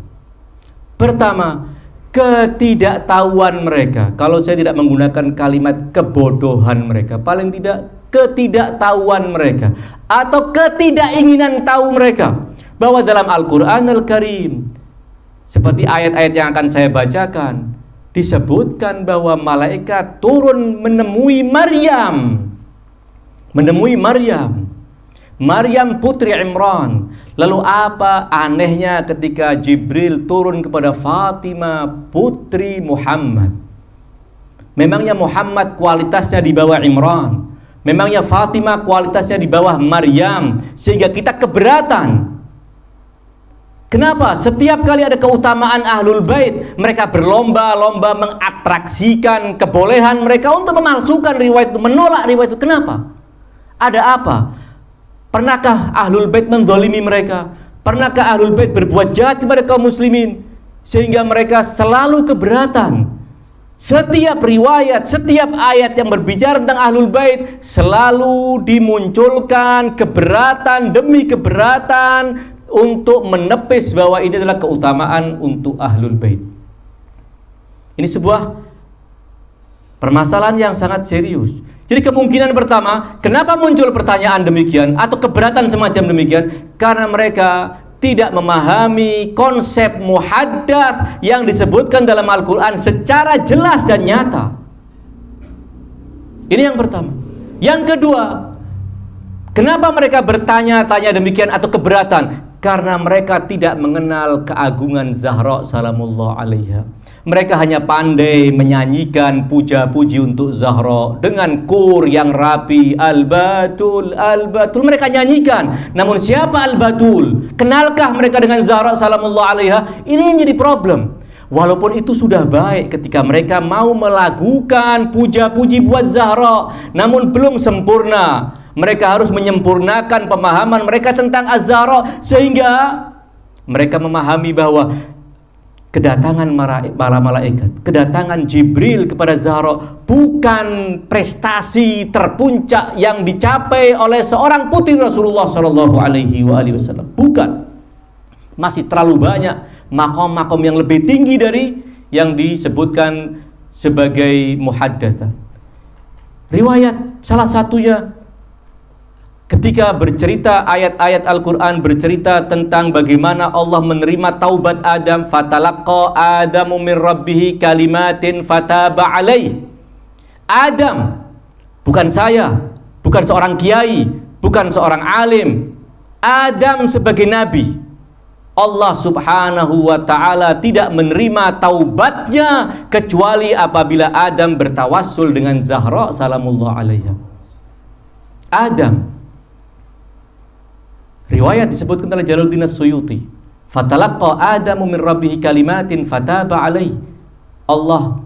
Pertama, ketidaktahuan mereka. Kalau saya tidak menggunakan kalimat kebodohan mereka, paling tidak ketidaktahuan mereka atau ketidakinginan tahu mereka bahwa dalam Al-Quran Al-Karim, seperti ayat-ayat yang akan saya bacakan, disebutkan bahwa malaikat turun menemui Maryam putri Imran. Lalu apa anehnya ketika Jibril turun kepada Fatimah putri Muhammad? Memangnya Muhammad kualitasnya di bawah Imran? Memangnya Fatimah kualitasnya di bawah Maryam? Sehingga kita keberatan. Kenapa? Setiap kali ada keutamaan Ahlul Bait, mereka berlomba-lomba mengatraksikan kebolehan mereka untuk memalsukan riwayat itu, menolak riwayat itu. Kenapa? Ada apa? Pernahkah Ahlul Bait menzalimi mereka? Pernahkah Ahlul Bait berbuat jahat kepada kaum muslimin sehingga mereka selalu keberatan? Setiap riwayat, setiap ayat yang berbicara tentang Ahlul Bait selalu dimunculkan keberatan demi keberatan untuk menepis bahwa ini adalah keutamaan untuk Ahlul Bait. Ini sebuah permasalahan yang sangat serius. Jadi kemungkinan pertama, kenapa muncul pertanyaan demikian atau keberatan semacam demikian? Karena mereka tidak memahami konsep muhaddats yang disebutkan dalam Al-Quran secara jelas dan nyata. Ini yang pertama. Yang kedua, kenapa mereka bertanya-tanya demikian atau keberatan? Karena mereka tidak mengenal keagungan Zahra salamullah alaiha. Mereka hanya pandai menyanyikan puja-puji untuk Zahra dengan kur yang rapi, Al-Batul, Al-Batul. Mereka nyanyikan. Namun siapa Al-Batul? Kenalkah mereka dengan Zahra salamullah alaiha? Ini yang jadi problem. Walaupun itu sudah baik ketika mereka mau melakukan puja-puji buat Zahra, namun belum sempurna. Mereka harus menyempurnakan pemahaman mereka tentang Az-Zahra sehingga mereka memahami bahwa kedatangan para malaikat, kedatangan Jibril kepada Zahra bukan prestasi terpuncak yang dicapai oleh seorang putri Rasulullah Shallallahu Alaihi Wasallam. Bukan, masih terlalu banyak makom-makom yang lebih tinggi dari yang disebutkan sebagai muhaddatsa. Riwayat salah satunya ketika bercerita ayat-ayat Al-Quran bercerita tentang bagaimana Allah menerima taubat Adam, fatalaqqa Adamu min rabbihi kalimatin fataba alaih. Adam, bukan saya, bukan seorang kiai, bukan seorang alim. Adam sebagai nabi, Allah subhanahu wa ta'ala tidak menerima taubatnya kecuali apabila Adam bertawassul dengan Zahra salamullah alaiha. Adam, riwayat disebutkan oleh Jalaluddin As-Suyuti, fatalaqqa Adamu min rabbihi kalimatin fataba alaih. Allah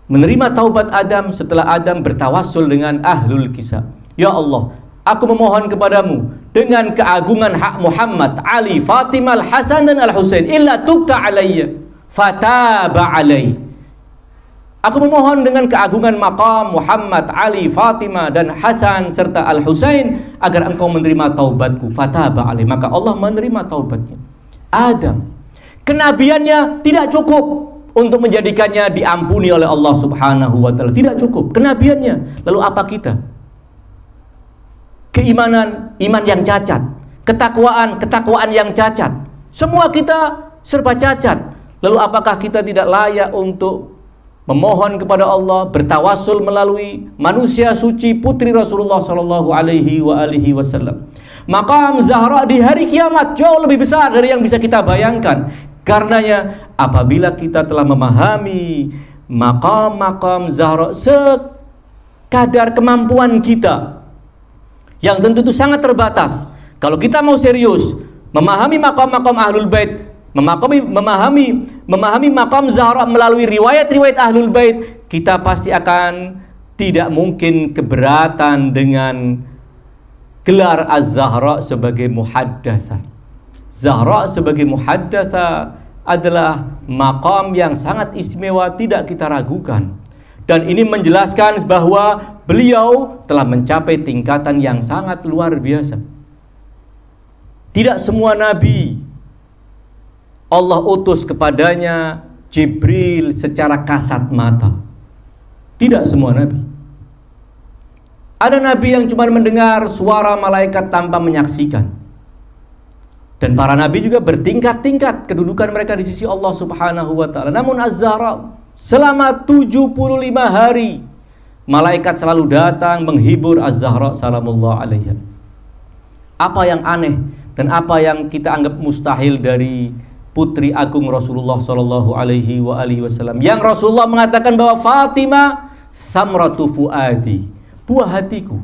menerima taubat Adam setelah Adam bertawassul dengan ahlul kisah. Ya Allah, aku memohon kepadamu dengan keagungan hak Muhammad, Ali, Fatimah, Al-Hasan dan Al-Husain, illa tubta alayya fataba alaih. Aku memohon dengan keagungan maqam Muhammad, Ali, Fatimah dan Hasan serta Al-Husain agar engkau menerima taubatku. Fataba alaih, maka Allah menerima taubatnya. Adam, kenabiannya tidak cukup untuk menjadikannya diampuni oleh Allah subhanahu wa ta'ala. Tidak cukup kenabiannya. Lalu apa kita? Keimanan, iman yang cacat. Ketakwaan yang cacat. Semua kita serba cacat. Lalu apakah kita tidak layak untuk memohon kepada Allah, bertawassul melalui manusia suci putri Rasulullah Shallallahu Alaihi Wasallam? Maqam Zahra di hari kiamat jauh lebih besar dari yang bisa kita bayangkan. Karenanya apabila kita telah memahami maqam Zahra sekadar kemampuan kita, yang tentu itu sangat terbatas. Kalau kita mau serius memahami maqam Ahlul Bait, memahami maqam Zahra melalui riwayat-riwayat Ahlul Bait, kita pasti akan tidak mungkin keberatan dengan gelar Az-Zahra sebagai muhaddatsa. Zahra sebagai muhaddatsa adalah maqam yang sangat istimewa, tidak kita ragukan. Dan ini menjelaskan bahwa beliau telah mencapai tingkatan yang sangat luar biasa. Tidak semua nabi Allah utus kepadanya Jibril secara kasat mata. Tidak semua nabi. Ada nabi yang cuma mendengar suara malaikat tanpa menyaksikan. Dan para nabi juga bertingkat-tingkat kedudukan mereka di sisi Allah subhanahu wa ta'ala. Namun Az-Zahra selama 75 hari malaikat selalu datang menghibur Az-Zahra salamullah alaiha. Apa yang aneh dan apa yang kita anggap mustahil dari putri agung Rasulullah Shallallahu Alaihi Wasallam, yang Rasulullah mengatakan bahwa Fatimah samratu fuadi, buah hatiku.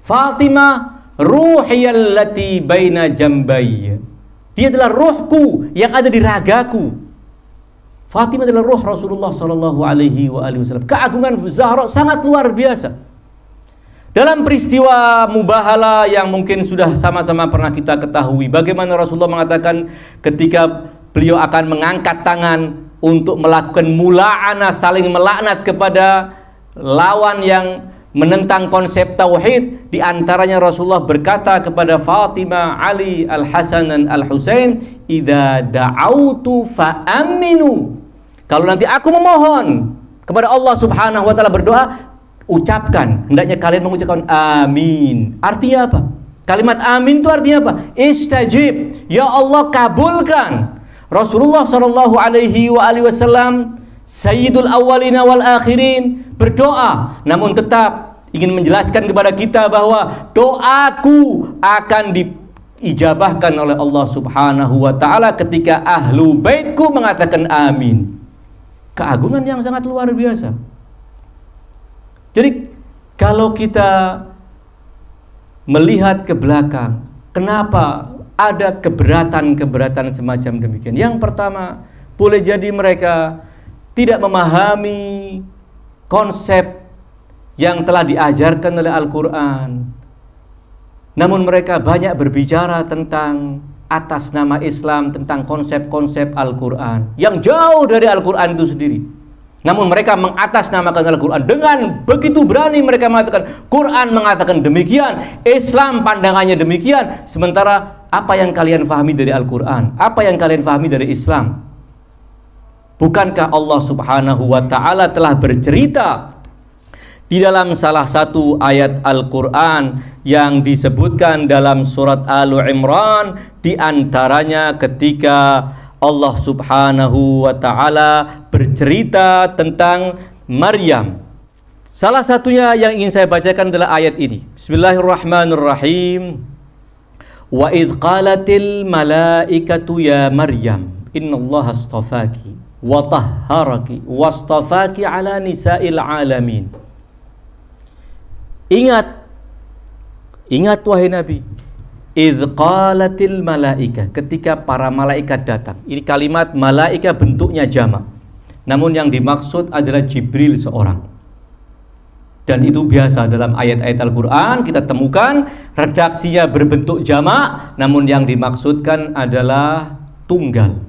Fatimah ruhiyallati baina jambayya, dia adalah ruhku yang ada di ragaku. Fatimah adalah ruh Rasulullah Shallallahu Alaihi Wasallam. Keagungan Zahra sangat luar biasa. Dalam peristiwa mubahalah yang mungkin sudah sama-sama pernah kita ketahui, bagaimana Rasulullah mengatakan ketika beliau akan mengangkat tangan untuk melakukan mula'anah, saling melaknat kepada lawan yang menentang konsep tauhid, di antaranya Rasulullah berkata kepada Fatimah, Ali, Al-Hasan dan Al-Husain, idza da'autu fa'aminu. Kalau nanti aku memohon kepada Allah subhanahu wa ta'ala, berdoa, ucapkan, hendaknya kalian mengucapkan amin. Artinya apa? Kalimat amin itu artinya apa? Istajib, ya Allah kabulkan. Rasulullah sallallahu alaihi wasallam Sayyidul awwalina wal akhirin berdoa, namun tetap ingin menjelaskan kepada kita bahwa doaku akan diijabahkan oleh Allah Subhanahu wa taala ketika ahlu baitku mengatakan amin. Keagungan yang sangat luar biasa. Jadi kalau kita melihat ke belakang, kenapa ada keberatan semacam demikian? Yang pertama, boleh jadi mereka tidak memahami konsep yang telah diajarkan oleh Al-Quran. Namun mereka banyak berbicara tentang atas nama Islam, tentang konsep-konsep Al-Quran yang jauh dari Al-Quran itu sendiri. Namun mereka mengatasnamakan Al-Quran. Dengan begitu berani mereka mengatakan Quran mengatakan demikian, Islam pandangannya demikian. Sementara apa yang kalian fahami dari Al-Quran? Apa yang kalian fahami dari Islam? Bukankah Allah Subhanahu wa ta'ala telah bercerita di dalam salah satu ayat Al-Quran yang disebutkan dalam surat Al-Imran, di antaranya ketika Allah Subhanahu wa ta'ala bercerita tentang Maryam. Salah satunya yang ingin saya bacakan adalah ayat ini. Bismillahirrahmanirrahim. Wa idh qalatil malaikatu ya Maryam innallaha astafaki wa tahharaki wastafaki ala nisa'il alamin. Ingat wahai Nabi, idh qalatil malaika, ketika para malaikat datang. Ini kalimat malaika bentuknya jamak, namun yang dimaksud adalah Jibril seorang. Dan itu biasa dalam ayat-ayat Al-Quran kita temukan redaksinya berbentuk jamak, namun yang dimaksudkan adalah tunggal.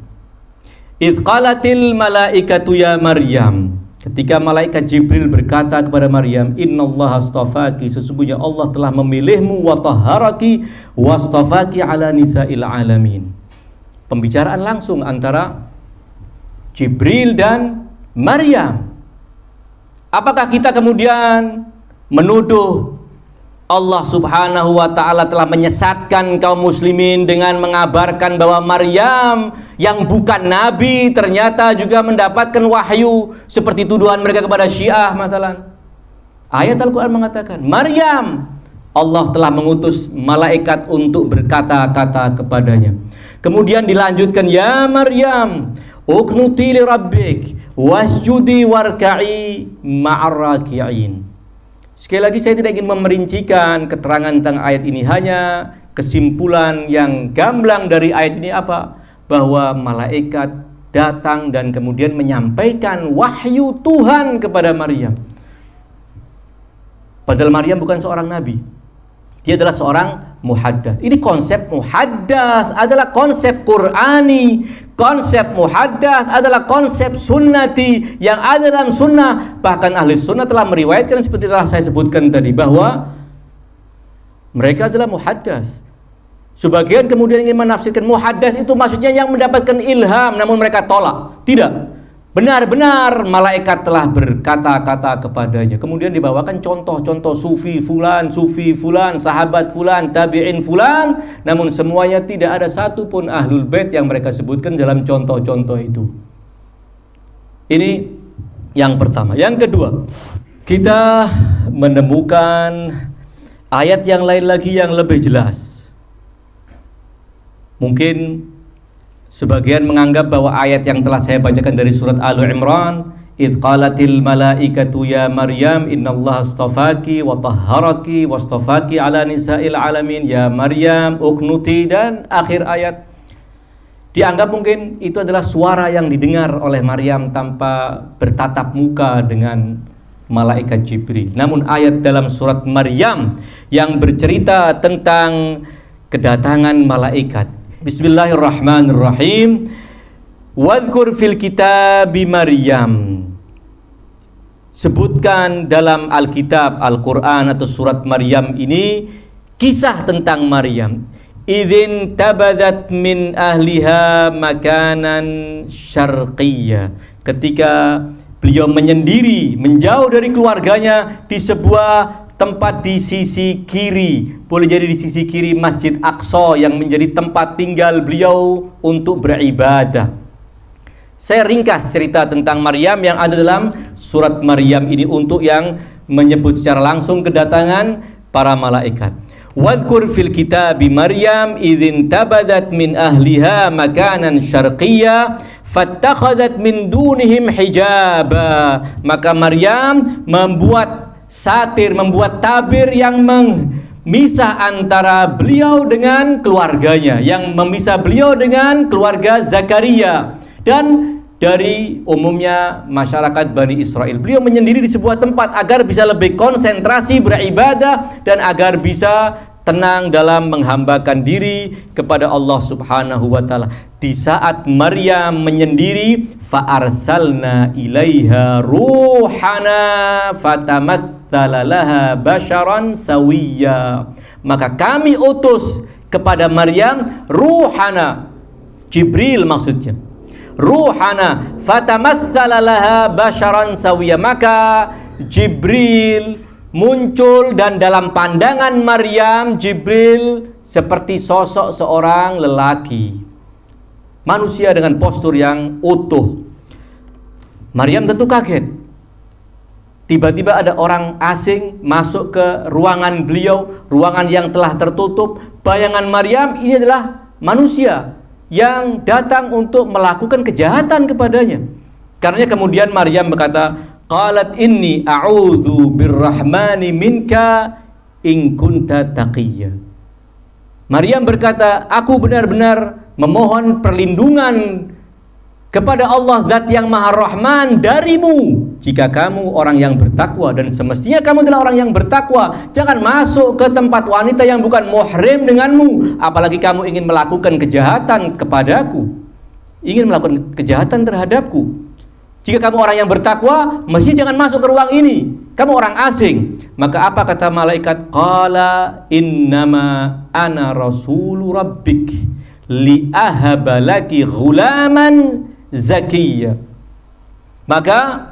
Idh qalatil malaikatu ya Maryam, ketika malaikat Jibril berkata kepada Maryam, innallaha astafaki, sesungguhnya Allah telah memilihmu, wa tahharaki wastafaki ala nisa'il alamin. Pembicaraan langsung antara Jibril dan Maryam. Apakah kita kemudian menuduh Allah Subhanahu wa ta'ala telah menyesatkan kaum muslimin dengan mengabarkan bahwa Maryam yang bukan nabi ternyata juga mendapatkan wahyu, seperti tuduhan mereka kepada Syiah matalan? Ayat Al-Quran mengatakan Maryam, Allah telah mengutus malaikat untuk berkata-kata kepadanya. Kemudian dilanjutkan, ya Maryam uqnuti li rabbik wasjudi warka'i ma'ar raki'in. Sekali lagi saya tidak ingin memerincikan keterangan tentang ayat ini, hanya kesimpulan yang gamblang dari ayat ini apa? Bahwa malaikat datang dan kemudian menyampaikan wahyu Tuhan kepada Maryam. Padahal Maryam bukan seorang nabi, dia adalah seorang muhaddas. Ini konsep muhaddas adalah konsep Qur'ani. Konsep muhaddas adalah konsep sunnati yang ada dalam sunnah. Bahkan ahli sunnah telah meriwayatkan seperti telah saya sebutkan tadi, bahwa mereka adalah muhaddas. Sebagian kemudian ingin menafsirkan muhaddas itu maksudnya yang mendapatkan ilham, namun mereka tolak. Tidak. Benar-benar malaikat telah berkata-kata kepadanya. Kemudian dibawakan contoh-contoh sufi fulan, sahabat fulan, tabi'in fulan. Namun semuanya tidak ada satupun ahlul bait yang mereka sebutkan dalam contoh-contoh itu. Ini yang pertama. Yang kedua, kita menemukan ayat yang lain lagi yang lebih jelas. Mungkin sebagian menganggap bahwa ayat yang telah saya bacakan dari surat Al-Imran, idh qalatil malaikatu ya Maryam innallaha astafaki wa tahharaki wastafaki ala nisa'il alamin ya Maryam uqnuti, dan akhir ayat, dianggap mungkin itu adalah suara yang didengar oleh Maryam tanpa bertatap muka dengan malaikat Jibril. Namun ayat dalam surat Maryam yang bercerita tentang kedatangan malaikat, Bismillahirrahmanirrahim. Wadhkur fil kitabi Maryam. Sebutkan dalam Alkitab, Al-Quran atau surat Maryam ini kisah tentang Maryam. Idzin tabadat min ahliha makanan syarqiyya. Ketika Beliau menyendiri, menjauh dari keluarganya di sebuah tempat di sisi kiri. Boleh jadi di sisi kiri Masjid Aqsa yang menjadi tempat tinggal beliau untuk beribadah. Saya ringkas cerita tentang Maryam yang ada dalam surat Maryam ini untuk yang menyebut secara langsung kedatangan para malaikat. Wadhkur fil kitabi Maryam idzin tabadat min ahliha makanan syarqiyya fattakhadhat min dunihim hijaba. Maka Maryam membuat satir, membuat tabir yang memisah antara beliau dengan keluarganya, yang memisah beliau dengan keluarga Zakaria dan dari umumnya masyarakat Bani Israel. Beliau menyendiri di sebuah tempat agar bisa lebih konsentrasi beribadah dan agar bisa tenang dalam menghambakan diri kepada Allah Subhanahu wa taala. Di saat Maryam menyendiri, fa arsalna ilaiha ruhana fatamatsala laha basharan sawiyya. Maka kami utus kepada Maryam ruhana, Jibril maksudnya. Ruhana fatamatsala laha basharan sawiyya. Maka Jibril muncul dan dalam pandangan Maryam, Jibril seperti sosok seorang lelaki, manusia dengan postur yang utuh. Maryam tentu kaget. Tiba-tiba ada orang asing masuk ke ruangan beliau, ruangan yang telah tertutup. Bayangan Maryam ini adalah manusia yang datang untuk melakukan kejahatan kepadanya. Karena kemudian Maryam berkata, qalat inni a'udzu birrahmani minka in kunta taqiyya. Maryam berkata, aku benar-benar memohon perlindungan kepada Allah Zat yang Maha Rahman darimu jika kamu orang yang bertakwa, dan semestinya kamu adalah orang yang bertakwa. Jangan masuk ke tempat wanita yang bukan muhrim denganmu, apalagi kamu ingin melakukan kejahatan kepadaku, ingin melakukan kejahatan terhadapku. Jika kamu orang yang bertakwa, mesti jangan masuk ke ruang ini. Kamu orang asing. Maka apa kata malaikat? Qala innama ana rasulu rabbik li ahaba laki ghulaman zakiyya. Maka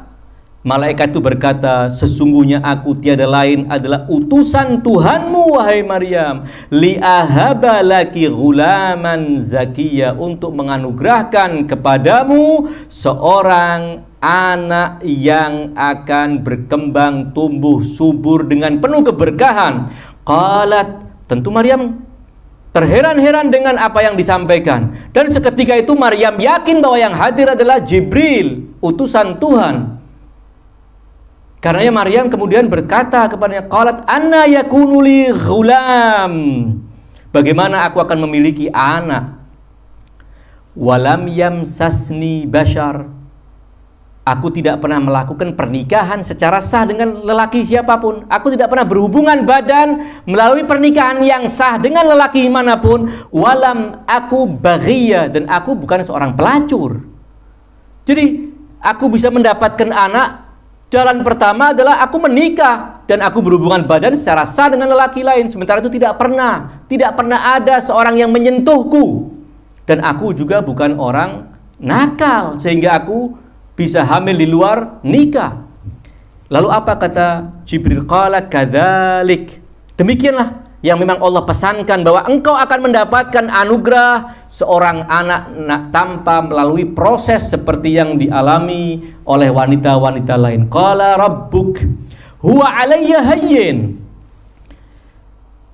malaikat itu berkata, sesungguhnya aku tiada lain adalah utusan Tuhanmu wahai Maryam, li ahaba laki ghulaman zakiyya, untuk menganugerahkan kepadamu seorang anak yang akan berkembang tumbuh subur dengan penuh keberkahan. Qalat, tentu Maryam terheran-heran dengan apa yang disampaikan, dan seketika itu Maryam yakin bahwa yang hadir adalah Jibril, utusan Tuhan. Karena Maryam kemudian berkata kepadanya, qalat anna yakunu li ghulam, bagaimana aku akan memiliki anak, walam yamsasni bashar, aku tidak pernah melakukan pernikahan secara sah dengan lelaki siapapun. Aku tidak pernah berhubungan badan melalui pernikahan yang sah dengan lelaki manapun. Walam aku baghiyya, dan aku bukan seorang pelacur. Jadi aku bisa mendapatkan anak, jalan pertama adalah aku menikah dan aku berhubungan badan secara sah dengan lelaki lain. Sementara itu tidak pernah ada seorang yang menyentuhku, dan aku juga bukan orang nakal sehingga aku bisa hamil di luar nikah. Lalu apa kata Jibril? Qala kadzalik, demikianlah yang memang Allah pesankan, bahwa engkau akan mendapatkan anugerah seorang anak tanpa melalui proses seperti yang dialami oleh wanita-wanita lain. Qala rabbuk huwa alayya hayyin.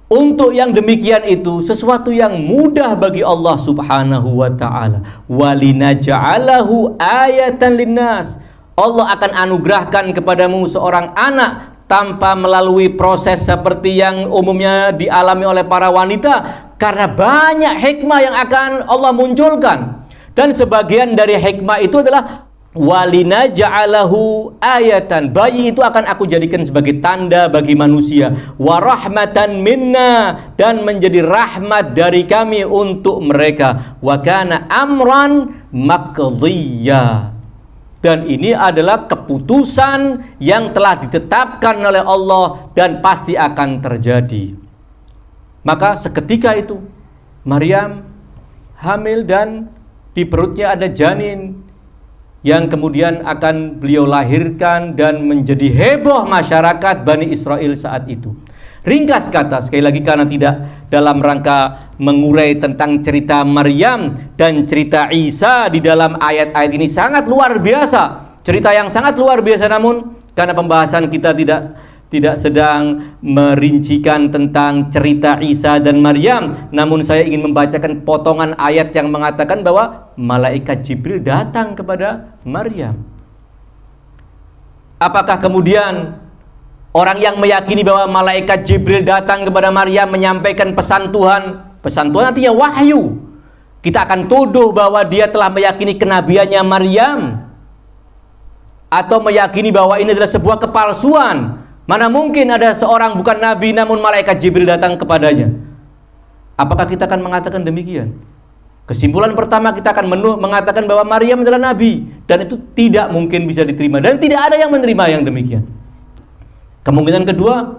Untuk yang demikian itu sesuatu yang mudah bagi Allah Subhanahu wa ta'ala. Walinaja'alahu ayatan linnas, Allah akan anugerahkan kepadamu seorang anak tanpa melalui proses seperti yang umumnya dialami oleh para wanita, karena banyak hikmah yang akan Allah munculkan. Dan sebagian dari hikmah itu adalah walinaja'alahu ayatan, bayi itu akan aku jadikan sebagai tanda bagi manusia, warahmatan minna, dan menjadi rahmat dari kami untuk mereka, wa kana amran maqdiyya, dan ini adalah keputusan yang telah ditetapkan oleh Allah dan pasti akan terjadi. Maka seketika itu Maryam hamil dan di perutnya ada janin yang kemudian akan beliau lahirkan dan menjadi heboh masyarakat Bani Israel saat itu. Ringkas kata, sekali lagi karena tidak dalam rangka mengurai tentang cerita Maryam dan cerita Isa di dalam ayat-ayat ini sangat luar biasa. Cerita yang sangat luar biasa, namun karena pembahasan kita tidak sedang merincikan tentang cerita Isa dan Maryam, namun saya ingin membacakan potongan ayat yang mengatakan bahwa malaikat Jibril datang kepada Maryam. Apakah kemudian orang yang meyakini bahwa malaikat Jibril datang kepada Maryam menyampaikan pesan Tuhan artinya wahyu, kita akan tuduh bahwa dia telah meyakini kenabiannya Maryam, atau meyakini bahwa ini adalah sebuah kepalsuan? Mana mungkin ada seorang bukan nabi namun malaikat Jibril datang kepadanya? Apakah kita akan mengatakan demikian? Kesimpulan pertama, kita akan mengatakan bahwa Maryam adalah nabi, dan itu tidak mungkin bisa diterima, dan tidak ada yang menerima yang demikian. Kemungkinan kedua,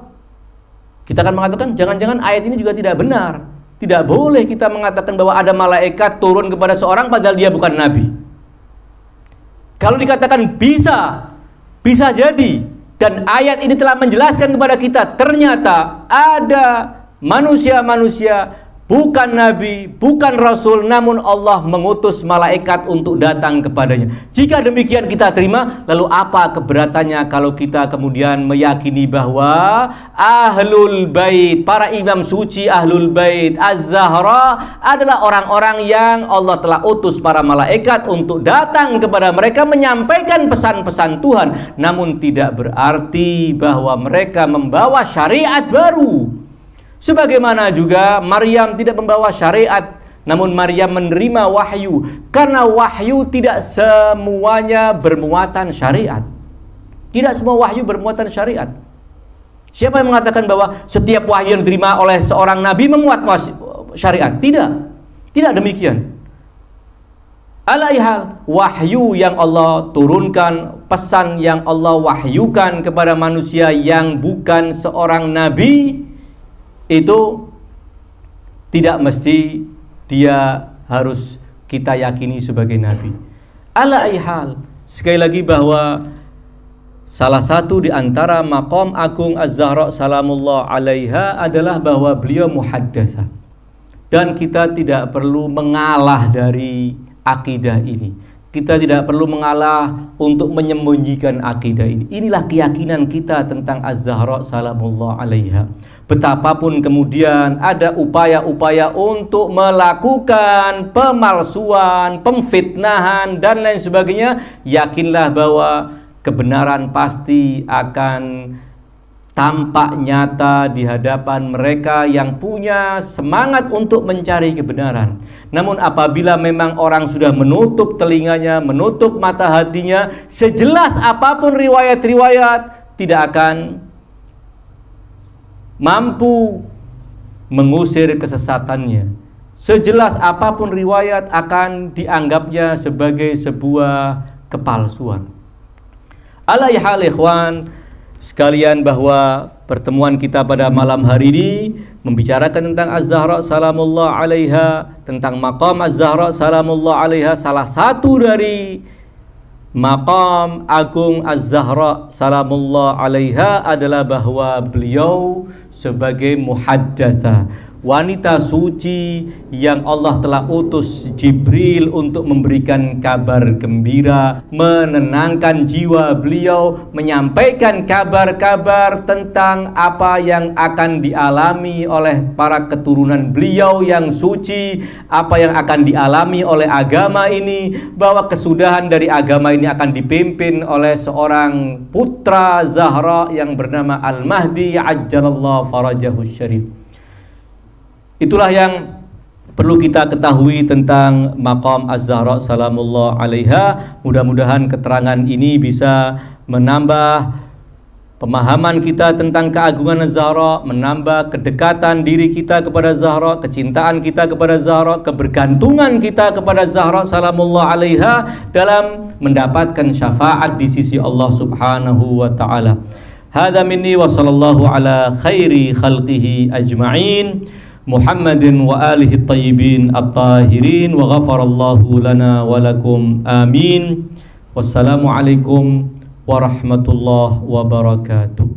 kita akan mengatakan jangan-jangan ayat ini juga tidak benar. Tidak boleh kita mengatakan bahwa ada malaikat turun kepada seorang padahal dia bukan nabi. Kalau dikatakan bisa jadi, dan ayat ini telah menjelaskan kepada kita, ternyata ada manusia-manusia bukan nabi, bukan rasul, namun Allah mengutus malaikat untuk datang kepadanya. Jika demikian kita terima, lalu apa keberatannya kalau kita kemudian meyakini bahwa Ahlul Bait, para imam suci Ahlul Bait Az-Zahra adalah orang-orang yang Allah telah utus para malaikat untuk datang kepada mereka menyampaikan pesan-pesan Tuhan, namun tidak berarti bahwa mereka membawa syariat baru. Sebagaimana juga Maryam tidak membawa syariat, namun Maryam menerima wahyu, karena wahyu tidak semuanya bermuatan syariat. Tidak semua wahyu bermuatan syariat. Siapa yang mengatakan bahwa setiap wahyu yang diterima oleh seorang nabi memuat syariat? Tidak demikian. Alaihal, wahyu yang Allah turunkan, pesan yang Allah wahyukan kepada manusia yang bukan seorang nabi, itu tidak mesti dia harus kita yakini sebagai nabi. Ala aihal, sekali lagi bahwa salah satu di antara maqam agung Az-Zahra salamullah alaiha adalah bahwa beliau muhaddasah, dan kita tidak perlu mengalah dari akidah ini. Kita tidak perlu mengalah untuk menyembunyikan akidah ini. Inilah keyakinan kita tentang Az-Zahra salamullah alaiha. Betapapun kemudian ada upaya-upaya untuk melakukan pemalsuan, pemfitnahan, dan lain sebagainya, yakinlah bahwa kebenaran pasti akan tampak nyata di hadapan mereka yang punya semangat untuk mencari kebenaran. Namun apabila memang orang sudah menutup telinganya, menutup mata hatinya, sejelas apapun riwayat-riwayat, tidak akan mampu mengusir kesesatannya. Sejelas apapun riwayat akan dianggapnya sebagai sebuah kepalsuan. Alaihal ikhwan sekalian, bahwa pertemuan kita pada malam hari ini membicarakan tentang Az-Zahra salamullah alaiha, tentang maqam Az-Zahra salamullah alaiha. Salah satu dari maqam agung Az-Zahra salamullah alaiha adalah bahwa beliau sebagai muhaddatsah, wanita suci yang Allah telah utus Jibril untuk memberikan kabar gembira, menenangkan jiwa beliau, menyampaikan kabar-kabar tentang apa yang akan dialami oleh para keturunan beliau yang suci, apa yang akan dialami oleh agama ini, bahwa kesudahan dari agama ini akan dipimpin oleh seorang putra Zahra yang bernama Al-Mahdi ajjalallahu farajahu syarif. Itulah yang perlu kita ketahui tentang maqam Az-Zahra salamullah alaiha. Mudah-mudahan keterangan ini bisa menambah pemahaman kita tentang keagungan Az-Zahra, menambah kedekatan diri kita kepada Zahra, kecintaan kita kepada Zahra, kebergantungan kita kepada Zahra salamullah alaiha dalam mendapatkan syafaat di sisi Allah subhanahu wa ta'ala. Hadza minni wa sallallahu ala khairi khalqihi ajma'in, Muhammadin wa alihi tayyibin at-tahirin, wa ghafarallahu lana wa lakum amin. Wassalamualaikum warahmatullahi wabarakatuh.